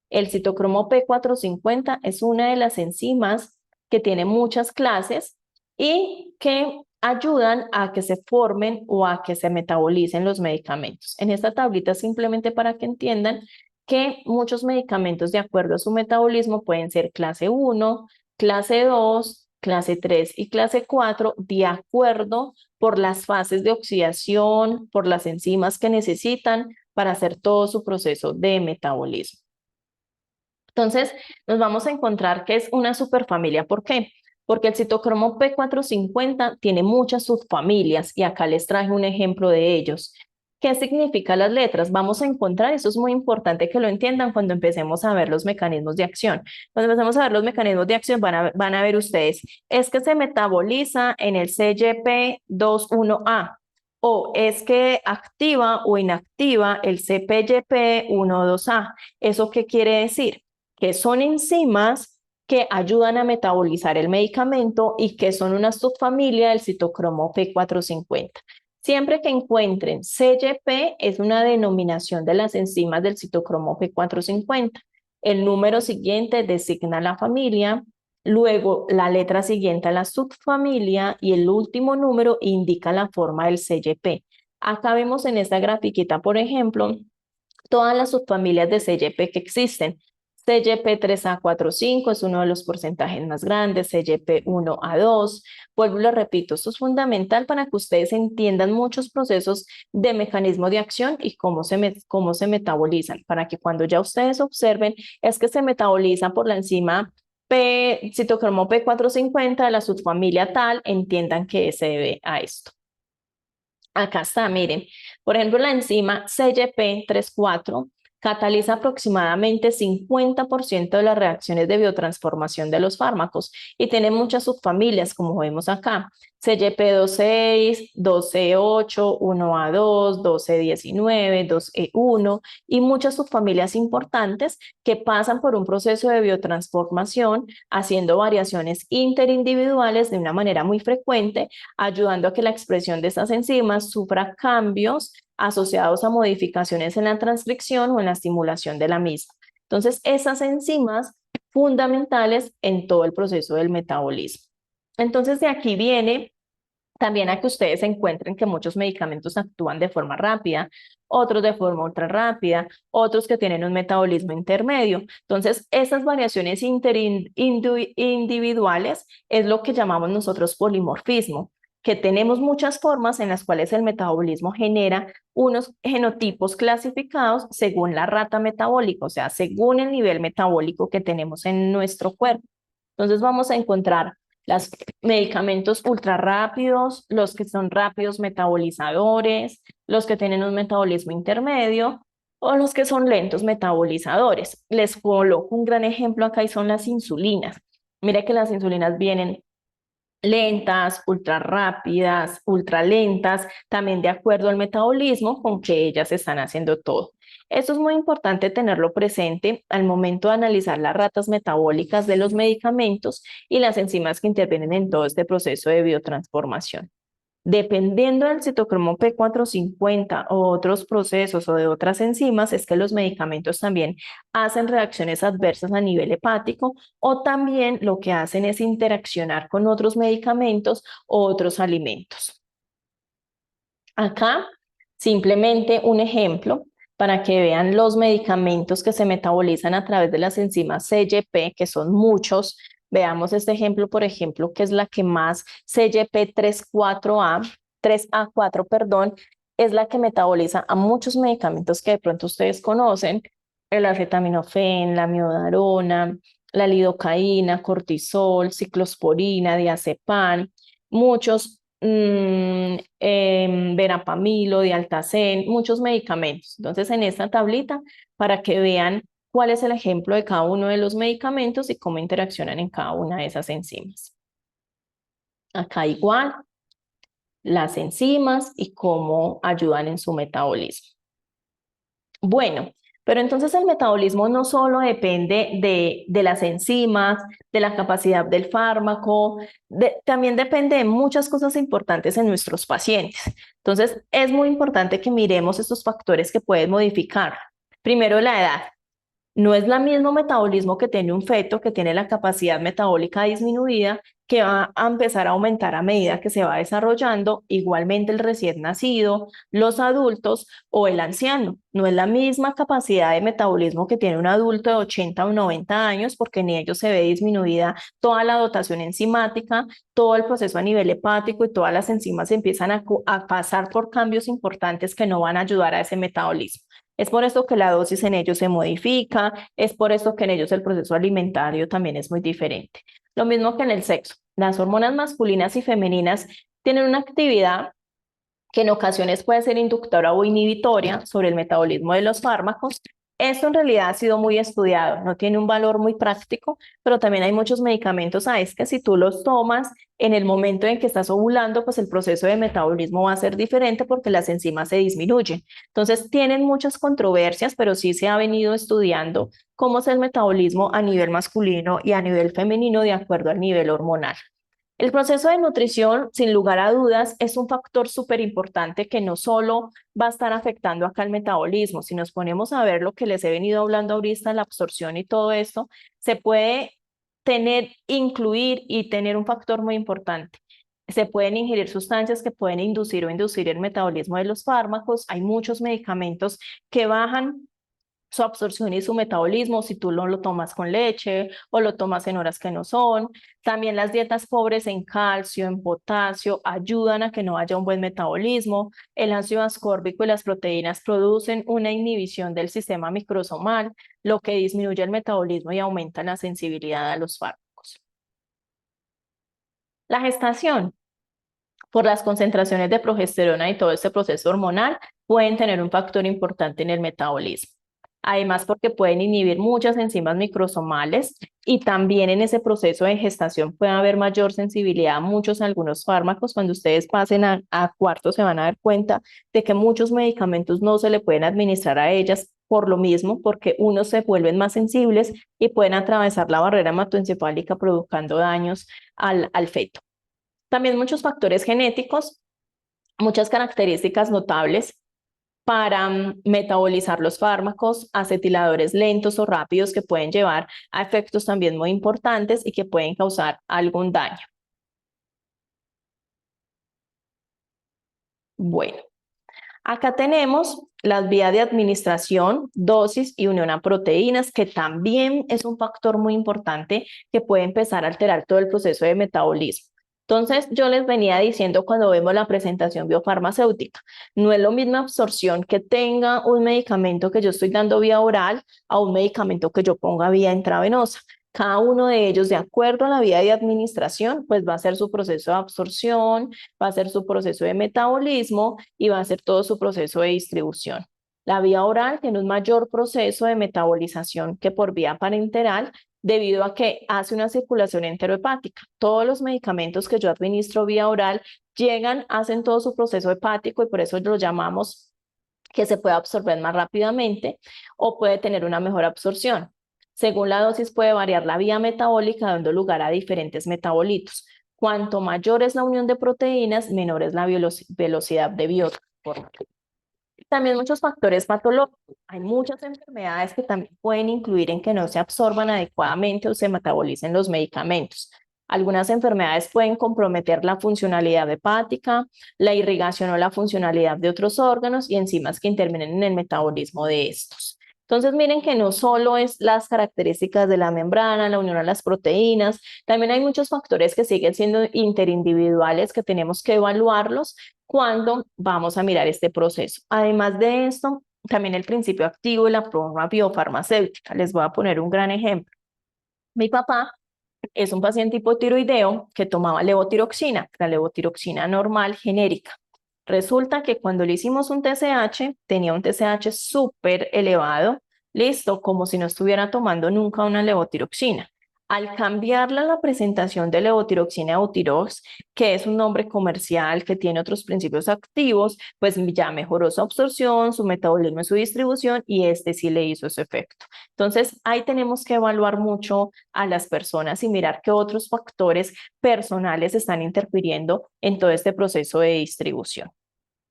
El citocromo P450 es una de las enzimas que tiene muchas clases y que ayudan a que se formen o a que se metabolicen los medicamentos. En esta tablita simplemente para que entiendan que muchos medicamentos de acuerdo a su metabolismo pueden ser clase 1, clase 2, clase 3 y clase 4 de acuerdo por las fases de oxidación, por las enzimas que necesitan para hacer todo su proceso de metabolismo. Entonces, nos vamos a encontrar que es una superfamilia. ¿Por qué? Porque el citocromo P450 tiene muchas subfamilias y acá les traje un ejemplo de ellos. ¿Qué significan las letras? Vamos a encontrar, eso es muy importante que lo entiendan cuando empecemos a ver los mecanismos de acción. Cuando empecemos a ver los mecanismos de acción van a ver ustedes, es que se metaboliza en el CYP21A o es que activa o inactiva el CPYP12A. ¿Eso qué quiere decir? Que son enzimas que ayudan a metabolizar el medicamento y que son una subfamilia del citocromo P450. Siempre que encuentren CYP es una denominación de las enzimas del citocromo P450. El número siguiente designa la familia, luego la letra siguiente a la subfamilia y el último número indica la forma del CYP. Acá vemos en esta grafiquita, por ejemplo, todas las subfamilias de CYP que existen. CYP3A45 es uno de los porcentajes más grandes, CYP1A2. Vuelvo y lo repito, esto es fundamental para que ustedes entiendan muchos procesos de mecanismo de acción y cómo se metabolizan, para que cuando ya ustedes observen es que se metabolizan por la enzima citocromo P450 de la subfamilia tal, entiendan que se debe a esto. Acá está, miren, por ejemplo, la enzima CYP34 cataliza aproximadamente 50% de las reacciones de biotransformación de los fármacos y tiene muchas subfamilias, como vemos acá. CYP26, 12E8, 1A2, 12E19, 2E1 y muchas subfamilias importantes que pasan por un proceso de biotransformación haciendo variaciones interindividuales de una manera muy frecuente, ayudando a que la expresión de estas enzimas sufra cambios asociados a modificaciones en la transcripción o en la estimulación de la misma. Entonces, esas enzimas fundamentales en todo el proceso del metabolismo. Entonces, de aquí viene también a que ustedes encuentren que muchos medicamentos actúan de forma rápida, otros de forma ultra rápida, otros que tienen un metabolismo intermedio. Entonces, esas variaciones individuales es lo que llamamos nosotros polimorfismo, que tenemos muchas formas en las cuales el metabolismo genera unos genotipos clasificados según la rata metabólica, o sea, según el nivel metabólico que tenemos en nuestro cuerpo. Entonces vamos a encontrar los medicamentos ultra rápidos, los que son rápidos metabolizadores, los que tienen un metabolismo intermedio o los que son lentos metabolizadores. Les coloco un gran ejemplo acá y son las insulinas. Mira que las insulinas vienen lentas, ultra rápidas, ultra lentas, también de acuerdo al metabolismo con que ellas están haciendo todo. Esto es muy importante tenerlo presente al momento de analizar las ratas metabólicas de los medicamentos y las enzimas que intervienen en todo este proceso de biotransformación. Dependiendo del citocromo P450 o otros procesos o de otras enzimas, es que los medicamentos también hacen reacciones adversas a nivel hepático o también lo que hacen es interaccionar con otros medicamentos o otros alimentos. Acá simplemente un ejemplo para que vean los medicamentos que se metabolizan a través de las enzimas CYP, que son muchos. Veamos este ejemplo, por ejemplo, que es la que más CYP34A, 3A4, perdón, es la que metaboliza a muchos medicamentos que de pronto ustedes conocen, el acetaminofén, la miodarona, la lidocaína, cortisol, ciclosporina, diazepam, muchos verapamilo, dialtacén, muchos medicamentos. Entonces, en esta tablita, para que vean cuál es el ejemplo de cada uno de los medicamentos y cómo interaccionan en cada una de esas enzimas. Acá igual, las enzimas y cómo ayudan en su metabolismo. Bueno, Pero entonces el metabolismo no solo depende de las enzimas, de la capacidad del fármaco, también depende de muchas cosas importantes en nuestros pacientes. Entonces es muy importante que miremos estos factores que pueden modificar. Primero, la edad. No es el mismo metabolismo que tiene un feto, que tiene la capacidad metabólica disminuida, que va a empezar a aumentar a medida que se va desarrollando. Igualmente el recién nacido, los adultos o el anciano. No es la misma capacidad de metabolismo que tiene un adulto de 80 o 90 años, porque en ellos se ve disminuida toda la dotación enzimática, todo el proceso a nivel hepático y todas las enzimas empiezan a pasar por cambios importantes que no van a ayudar a ese metabolismo. Es por esto que la dosis en ellos se modifica, es por esto que en ellos el proceso alimentario también es muy diferente. Lo mismo que en el sexo. Las hormonas masculinas y femeninas tienen una actividad que en ocasiones puede ser inductora o inhibitoria sobre el metabolismo de los fármacos. Esto en realidad ha sido muy estudiado, no tiene un valor muy práctico, pero también hay muchos medicamentos que si tú los tomas en el momento en que estás ovulando, pues el proceso de metabolismo va a ser diferente porque las enzimas se disminuyen. Entonces tienen muchas controversias, pero sí se ha venido estudiando cómo es el metabolismo a nivel masculino y a nivel femenino de acuerdo al nivel hormonal. El proceso de nutrición, sin lugar a dudas, es un factor súper importante que no solo va a estar afectando acá el metabolismo. Si nos ponemos a ver lo que les he venido hablando ahorita, la absorción y todo esto, se puede incluir y tener un factor muy importante. Se pueden ingerir sustancias que pueden inducir o inducir el metabolismo de los fármacos. Hay muchos medicamentos que bajan su absorción y su metabolismo si tú lo tomas con leche o lo tomas en horas que no son. También las dietas pobres en calcio, en potasio, ayudan a que no haya un buen metabolismo. El ácido ascórbico y las proteínas producen una inhibición del sistema microsomal, lo que disminuye el metabolismo y aumenta la sensibilidad a los fármacos. La gestación, por las concentraciones de progesterona y todo este proceso hormonal, pueden tener un factor importante en el metabolismo. Además, porque pueden inhibir muchas enzimas microsomales y también en ese proceso de gestación puede haber mayor sensibilidad a algunos fármacos. Cuando ustedes pasen a cuarto se van a dar cuenta de que muchos medicamentos no se le pueden administrar a ellas por lo mismo, porque unos se vuelven más sensibles y pueden atravesar la barrera hematoencefálica provocando daños al feto. También muchos factores genéticos, muchas características notables para metabolizar los fármacos, acetiladores lentos o rápidos que pueden llevar a efectos también muy importantes y que pueden causar algún daño. Bueno, acá tenemos las vías de administración, dosis y unión a proteínas, que también es un factor muy importante que puede empezar a alterar todo el proceso de metabolismo. Entonces, yo les venía diciendo cuando vemos la presentación biofarmacéutica, no es lo mismo absorción que tenga un medicamento que yo estoy dando vía oral a un medicamento que yo ponga vía intravenosa. Cada uno de ellos, de acuerdo a la vía de administración, pues va a ser su proceso de absorción, va a ser su proceso de metabolismo y va a ser todo su proceso de distribución. La vía oral tiene un mayor proceso de metabolización que por vía parenteral, debido a que hace una circulación enterohepática. Todos los medicamentos que yo administro vía oral llegan, hacen todo su proceso hepático y por eso lo llamamos que se puede absorber más rápidamente o puede tener una mejor absorción. Según la dosis puede variar la vía metabólica dando lugar a diferentes metabolitos. Cuanto mayor es la unión de proteínas, menor es la velocidad de biotransformación. También muchos factores patológicos. Hay muchas enfermedades que también pueden incluir en que no se absorban adecuadamente o se metabolicen los medicamentos. Algunas enfermedades pueden comprometer la funcionalidad hepática, la irrigación o la funcionalidad de otros órganos y enzimas que intervienen en el metabolismo de estos. Entonces, miren que no solo es las características de la membrana, la unión a las proteínas, también hay muchos factores que siguen siendo interindividuales que tenemos que evaluarlos cuando vamos a mirar este proceso. Además de esto, también el principio activo y la prueba biofarmacéutica. Les voy a poner un gran ejemplo. Mi papá es un paciente hipotiroideo que tomaba levotiroxina, la levotiroxina normal genérica. Resulta que cuando le hicimos un TSH, tenía un TSH súper elevado, listo, como si no estuviera tomando nunca una levotiroxina. Al cambiarla la presentación de levotiroxina a Eutirox, que es un nombre comercial que tiene otros principios activos, pues ya mejoró su absorción, su metabolismo y su distribución, y este sí le hizo ese efecto. Entonces, ahí tenemos que evaluar mucho a las personas y mirar qué otros factores personales están interfiriendo en todo este proceso de distribución.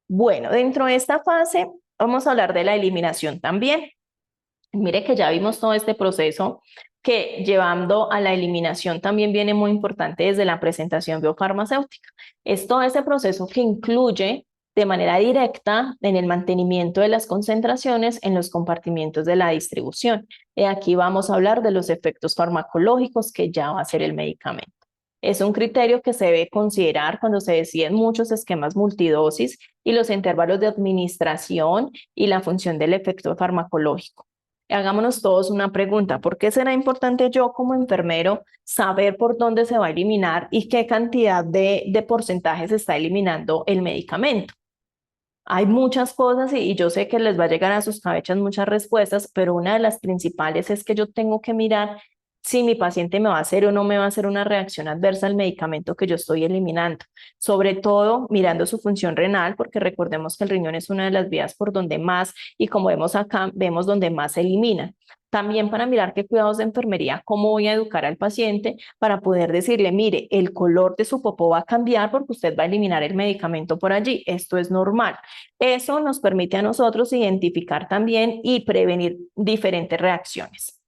Bueno, dentro de esta fase vamos a hablar de la eliminación también. Mire que ya vimos todo este proceso que llevando a la eliminación también viene muy importante desde la presentación biofarmacéutica. Es todo ese proceso que incluye de manera directa en el mantenimiento de las concentraciones en los compartimientos de la distribución. Y aquí vamos a hablar de los efectos farmacológicos que ya va a ser el medicamento. Es un criterio que se debe considerar cuando se deciden muchos esquemas multidosis y los intervalos de administración y la función del efecto farmacológico. Hagámonos todos una pregunta: ¿por qué será importante yo como enfermero saber por dónde se va a eliminar y qué cantidad de porcentaje se está eliminando el medicamento? Hay muchas cosas y yo sé que les va a llegar a sus cabezas muchas respuestas, pero una de las principales es que yo tengo que mirar si mi paciente me va a hacer o no me va a hacer una reacción adversa al medicamento que yo estoy eliminando. Sobre todo mirando su función renal, porque recordemos que el riñón es una de las vías por donde más, y como vemos acá, vemos donde más se elimina. También para mirar qué cuidados de enfermería, cómo voy a educar al paciente para poder decirle, mire, el color de su popó va a cambiar porque usted va a eliminar el medicamento por allí. Esto es normal. Eso nos permite a nosotros identificar también y prevenir diferentes reacciones.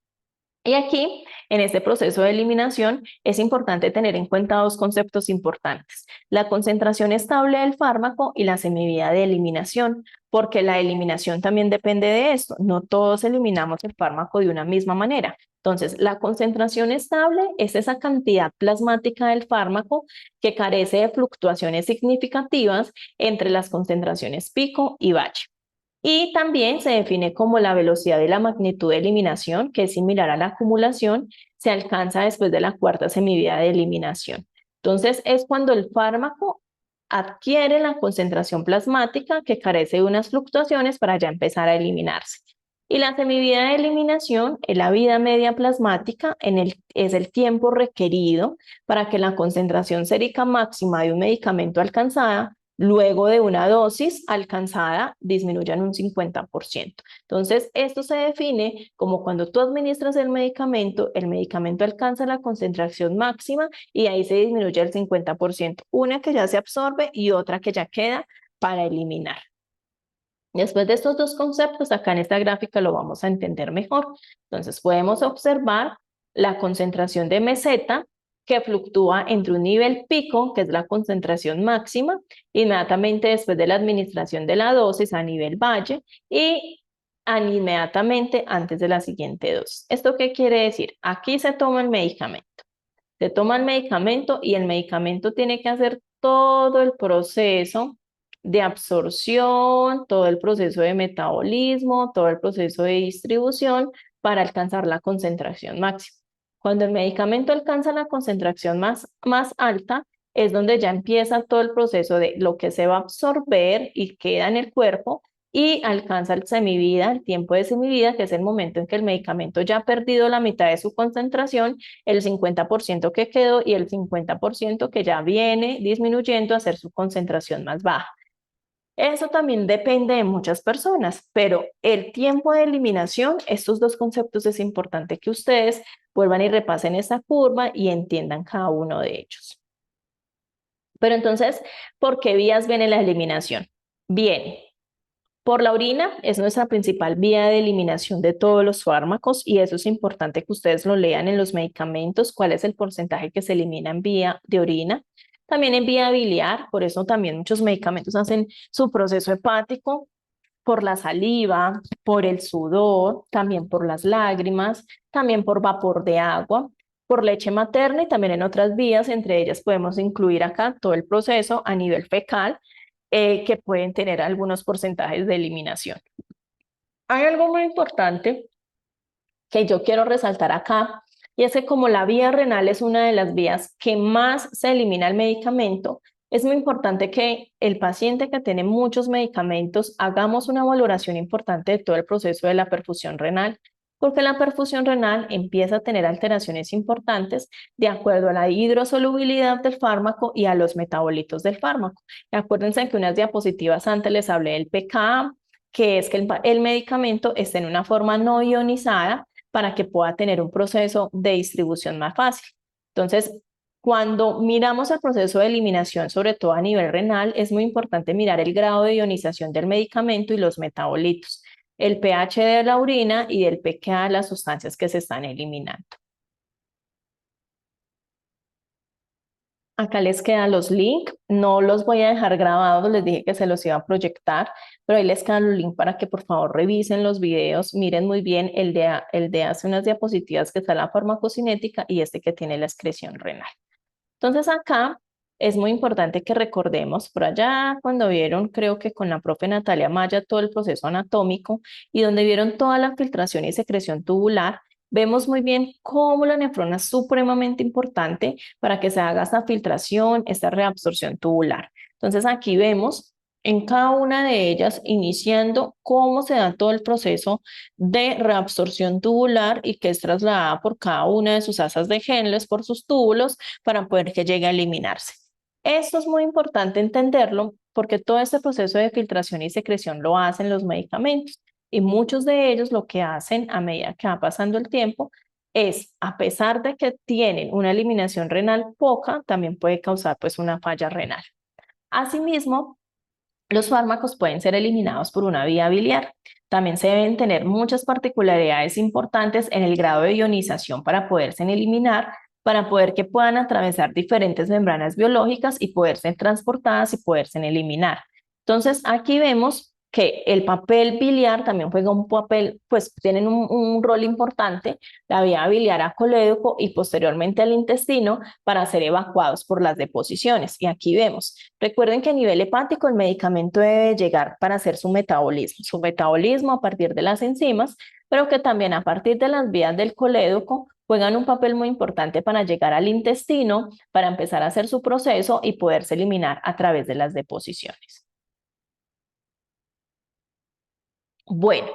Y aquí, en este proceso de eliminación, es importante tener en cuenta dos conceptos importantes: la concentración estable del fármaco y la semivida de eliminación, porque la eliminación también depende de esto. No todos eliminamos el fármaco de una misma manera. Entonces, la concentración estable es esa cantidad plasmática del fármaco que carece de fluctuaciones significativas entre las concentraciones pico y valle. Y también se define como la velocidad de la magnitud de eliminación, que es similar a la acumulación, se alcanza después de la cuarta semivida de eliminación. Entonces, es cuando el fármaco adquiere la concentración plasmática que carece de unas fluctuaciones para ya empezar a eliminarse. Y la semivida de eliminación es la vida media plasmática, es el tiempo requerido para que la concentración sérica máxima de un medicamento alcanzada luego de una dosis alcanzada disminuya en un 50%. Entonces, esto se define como cuando tú administras el medicamento alcanza la concentración máxima y ahí se disminuye el 50%, una que ya se absorbe y otra que ya queda para eliminar. Después de estos dos conceptos, acá en esta gráfica lo vamos a entender mejor. Entonces, podemos observar la concentración de meseta, que fluctúa entre un nivel pico, que es la concentración máxima, inmediatamente después de la administración de la dosis a nivel valle, y inmediatamente antes de la siguiente dosis. ¿Esto qué quiere decir? Aquí se toma el medicamento. Se toma el medicamento y el medicamento tiene que hacer todo el proceso de absorción, todo el proceso de metabolismo, todo el proceso de distribución para alcanzar la concentración máxima. Cuando el medicamento alcanza la concentración más alta, es donde ya empieza todo el proceso de lo que se va a absorber y queda en el cuerpo y alcanza el semivida, el tiempo de semivida, que es el momento en que el medicamento ya ha perdido la mitad de su concentración, el 50% que quedó y el 50% que ya viene disminuyendo a ser su concentración más baja. Eso también depende de muchas personas, pero el tiempo de eliminación, estos dos conceptos es importante que ustedes vuelvan y repasen esa curva y entiendan cada uno de ellos. Pero entonces, ¿por qué vías viene la eliminación? Viene por la orina, es nuestra principal vía de eliminación de todos los fármacos y eso es importante que ustedes lo lean en los medicamentos, cuál es el porcentaje que se elimina en vía de orina. También en vía biliar, por eso también muchos medicamentos hacen su proceso hepático, por la saliva, por el sudor, también por las lágrimas, también por vapor de agua, por leche materna y también en otras vías, entre ellas podemos incluir acá todo el proceso a nivel fecal, que pueden tener algunos porcentajes de eliminación. Hay algo muy importante que yo quiero resaltar acá, y es que como la vía renal es una de las vías que más se elimina el medicamento, es muy importante que el paciente que tiene muchos medicamentos hagamos una valoración importante de todo el proceso de la perfusión renal, porque la perfusión renal empieza a tener alteraciones importantes de acuerdo a la hidrosolubilidad del fármaco y a los metabolitos del fármaco. Y acuérdense que unas diapositivas antes les hablé del pKa, que es que el medicamento esté en una forma no ionizada para que pueda tener un proceso de distribución más fácil. Entonces, cuando miramos el proceso de eliminación, sobre todo a nivel renal, es muy importante mirar el grado de ionización del medicamento y los metabolitos, el pH de la orina y el pKa de las sustancias que se están eliminando. Acá les quedan los links, no los voy a dejar grabados, les dije que se los iba a proyectar, pero ahí les quedan los links para que por favor revisen los videos, miren muy bien el de hace unas diapositivas que está la farmacocinética y este que tiene la excreción renal. Entonces acá es muy importante que recordemos por allá cuando vieron, creo que con la profe Natalia Maya, todo el proceso anatómico y donde vieron toda la filtración y secreción tubular, vemos muy bien cómo la nefrona es supremamente importante para que se haga esta filtración, esta reabsorción tubular. Entonces aquí vemos en cada una de ellas iniciando cómo se da todo el proceso de reabsorción tubular y que es trasladada por cada una de sus asas de Henle por sus túbulos para poder que llegue a eliminarse. Esto es muy importante entenderlo porque todo este proceso de filtración y secreción lo hacen los medicamentos y muchos de ellos lo que hacen a medida que va pasando el tiempo es, a pesar de que tienen una eliminación renal poca, también puede causar pues una falla renal. Asimismo, los fármacos pueden ser eliminados por una vía biliar. También se deben tener muchas particularidades importantes en el grado de ionización para poderse eliminar, para poder que puedan atravesar diferentes membranas biológicas y poder ser transportadas y poderse eliminar. Entonces, aquí vemos que el papel biliar también juega un papel, pues tienen un rol importante, la vía biliar a colédoco y posteriormente al intestino para ser evacuados por las deposiciones. Y aquí vemos, recuerden que a nivel hepático el medicamento debe llegar para hacer su metabolismo a partir de las enzimas, pero que también a partir de las vías del colédoco juegan un papel muy importante para llegar al intestino, para empezar a hacer su proceso y poderse eliminar a través de las deposiciones. Bueno,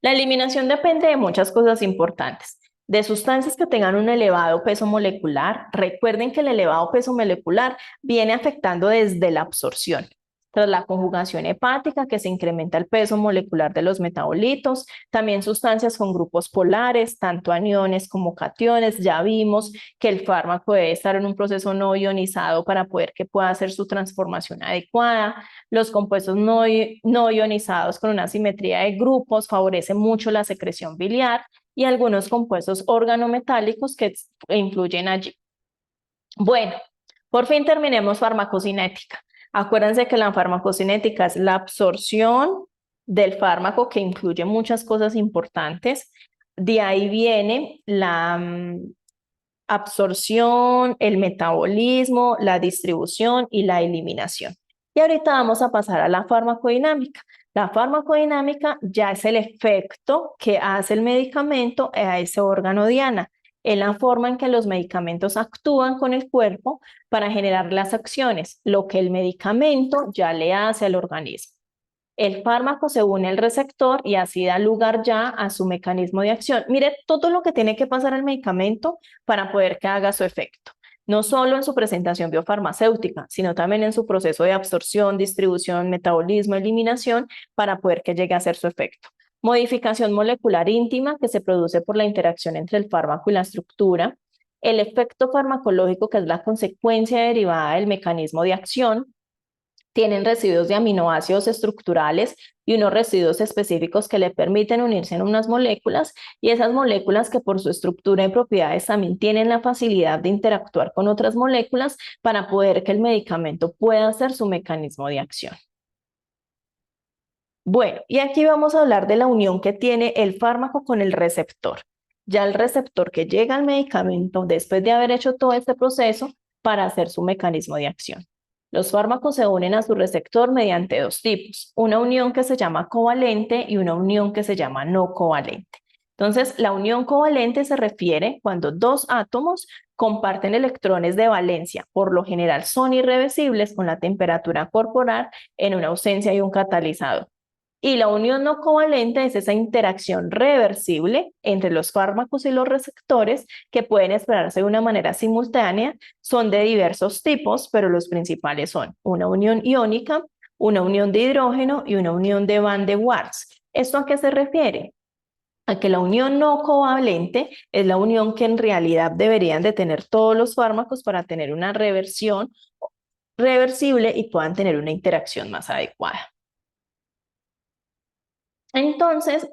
la eliminación depende de muchas cosas importantes. De sustancias que tengan un elevado peso molecular. Recuerden que el elevado peso molecular viene afectando desde la absorción. Tras la conjugación hepática, que se incrementa el peso molecular de los metabolitos, también sustancias con grupos polares, tanto aniones como cationes. Ya vimos que el fármaco debe estar en un proceso no ionizado para poder que pueda hacer su transformación adecuada. Los compuestos no ionizados con una simetría de grupos favorecen mucho la secreción biliar y algunos compuestos organometálicos que influyen allí. Bueno, por fin terminemos farmacocinética. Acuérdense que la farmacocinética es la absorción del fármaco que incluye muchas cosas importantes. De ahí viene la absorción, el metabolismo, la distribución y la eliminación. Y ahorita vamos a pasar a la farmacodinámica. La farmacodinámica ya es el efecto que hace el medicamento a ese órgano diana, en la forma en que los medicamentos actúan con el cuerpo para generar las acciones, lo que el medicamento ya le hace al organismo. El fármaco se une al receptor y así da lugar ya a su mecanismo de acción. Mire todo lo que tiene que pasar el medicamento para poder que haga su efecto. No solo en su presentación biofarmacéutica, sino también en su proceso de absorción, distribución, metabolismo, eliminación, para poder que llegue a hacer su efecto. Modificación molecular íntima que se produce por la interacción entre el fármaco y la estructura. El efecto farmacológico, que es la consecuencia derivada del mecanismo de acción. Tienen residuos de aminoácidos estructurales y unos residuos específicos que le permiten unirse en unas moléculas y esas moléculas que por su estructura y propiedades también tienen la facilidad de interactuar con otras moléculas para poder que el medicamento pueda hacer su mecanismo de acción. Bueno, y aquí vamos a hablar de la unión que tiene el fármaco con el receptor. Ya el receptor que llega al medicamento después de haber hecho todo este proceso para hacer su mecanismo de acción. Los fármacos se unen a su receptor mediante dos tipos, una unión que se llama covalente y una unión que se llama no covalente. Entonces, la unión covalente se refiere cuando dos átomos comparten electrones de valencia, por lo general son irreversibles con la temperatura corporal en una ausencia de un catalizador. Y la unión no covalente es esa interacción reversible entre los fármacos y los receptores que pueden esperarse de una manera simultánea. Son de diversos tipos, pero los principales son una unión iónica, una unión de hidrógeno y una unión de Van de Waals. ¿Esto a qué se refiere? A que la unión no covalente es la unión que en realidad deberían de tener todos los fármacos para tener una reversión reversible y puedan tener una interacción más adecuada. Entonces,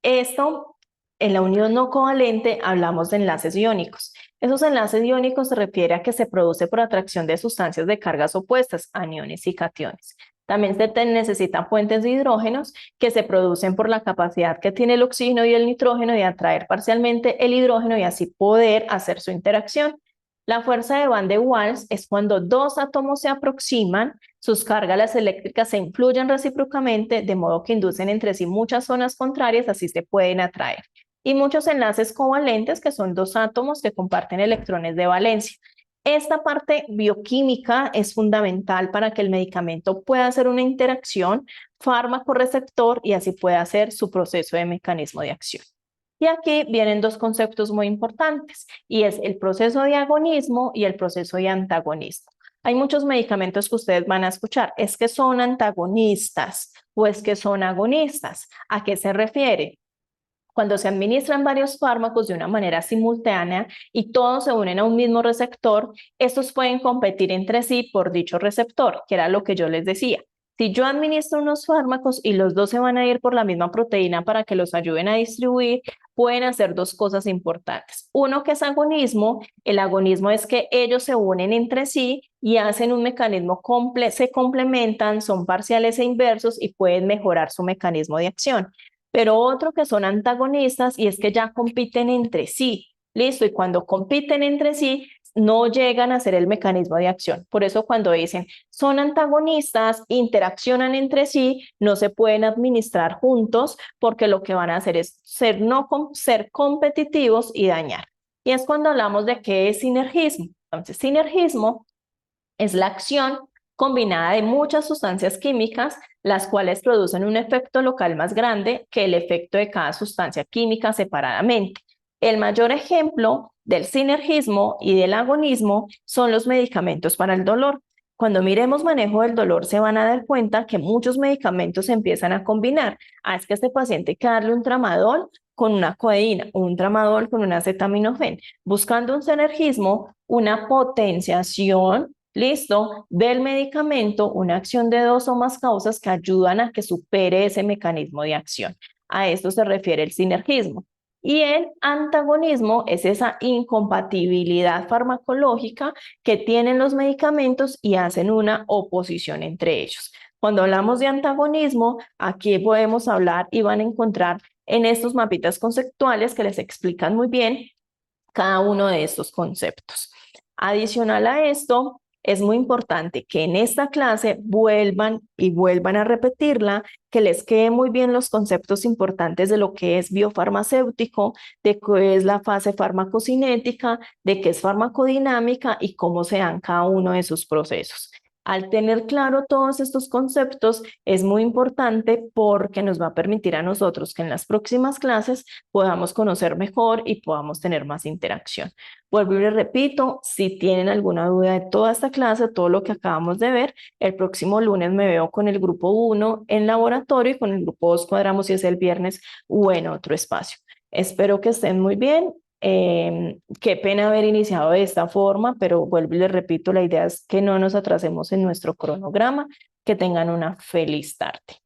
esto en la unión no covalente hablamos de enlaces iónicos. Esos enlaces iónicos se refiere a que se produce por atracción de sustancias de cargas opuestas, aniones y cationes. También se necesitan fuentes de hidrógenos que se producen por la capacidad que tiene el oxígeno y el nitrógeno de atraer parcialmente el hidrógeno y así poder hacer su interacción. La fuerza de Van de Waals es cuando dos átomos se aproximan, sus cargas eléctricas se influyen recíprocamente, de modo que inducen entre sí muchas zonas contrarias, así se pueden atraer. Y muchos enlaces covalentes, que son dos átomos que comparten electrones de valencia. Esta parte bioquímica es fundamental para que el medicamento pueda hacer una interacción fármaco-receptor y así pueda hacer su proceso de mecanismo de acción. Y aquí vienen dos conceptos muy importantes, y es el proceso de agonismo y el proceso de antagonismo. Hay muchos medicamentos que ustedes van a escuchar, es que son antagonistas o es que son agonistas. ¿A qué se refiere? Cuando se administran varios fármacos de una manera simultánea y todos se unen a un mismo receptor, estos pueden competir entre sí por dicho receptor, que era lo que yo les decía. Si yo administro unos fármacos y los dos se van a ir por la misma proteína para que los ayuden a distribuir, pueden hacer dos cosas importantes. Uno que es agonismo, el agonismo es que ellos se unen entre sí y hacen un mecanismo se complementan, son parciales e inversos y pueden mejorar su mecanismo de acción. Pero otro que son antagonistas y es que ya compiten entre sí, ¿listo? Y cuando compiten entre sí, no llegan a ser el mecanismo de acción. Por eso cuando dicen son antagonistas, interaccionan entre sí, no se pueden administrar juntos porque lo que van a hacer es ser competitivos y dañar. Y es cuando hablamos de qué es sinergismo. Entonces, sinergismo es la acción combinada de muchas sustancias químicas, las cuales producen un efecto local más grande que el efecto de cada sustancia química separadamente. El mayor ejemplo del sinergismo y del agonismo son los medicamentos para el dolor. Cuando miremos manejo del dolor se van a dar cuenta que muchos medicamentos se empiezan a combinar. Es que a este paciente hay que darle un tramadol con una codeína, un tramadol con un acetaminofén, buscando un sinergismo, una potenciación, listo, del medicamento, una acción de dos o más causas que ayudan a que supere ese mecanismo de acción. A esto se refiere el sinergismo. Y el antagonismo es esa incompatibilidad farmacológica que tienen los medicamentos y hacen una oposición entre ellos. Cuando hablamos de antagonismo, aquí podemos hablar y van a encontrar en estos mapitas conceptuales que les explican muy bien cada uno de estos conceptos. Adicional a esto, es muy importante que en esta clase vuelvan a repetirla, que les queden muy bien los conceptos importantes de lo que es biofarmacéutico, de qué es la fase farmacocinética, de qué es farmacodinámica y cómo se dan cada uno de sus procesos. Al tener claro todos estos conceptos es muy importante porque nos va a permitir a nosotros que en las próximas clases podamos conocer mejor y podamos tener más interacción. Vuelvo y les repito, si tienen alguna duda de toda esta clase, todo lo que acabamos de ver, el próximo lunes me veo con el grupo 1 en laboratorio y con el grupo 2 cuadramos si es el viernes o en otro espacio. Espero que estén muy bien. Qué pena haber iniciado de esta forma, pero vuelvo y les repito, la idea es que no nos atrasemos en nuestro cronograma, que tengan una feliz tarde.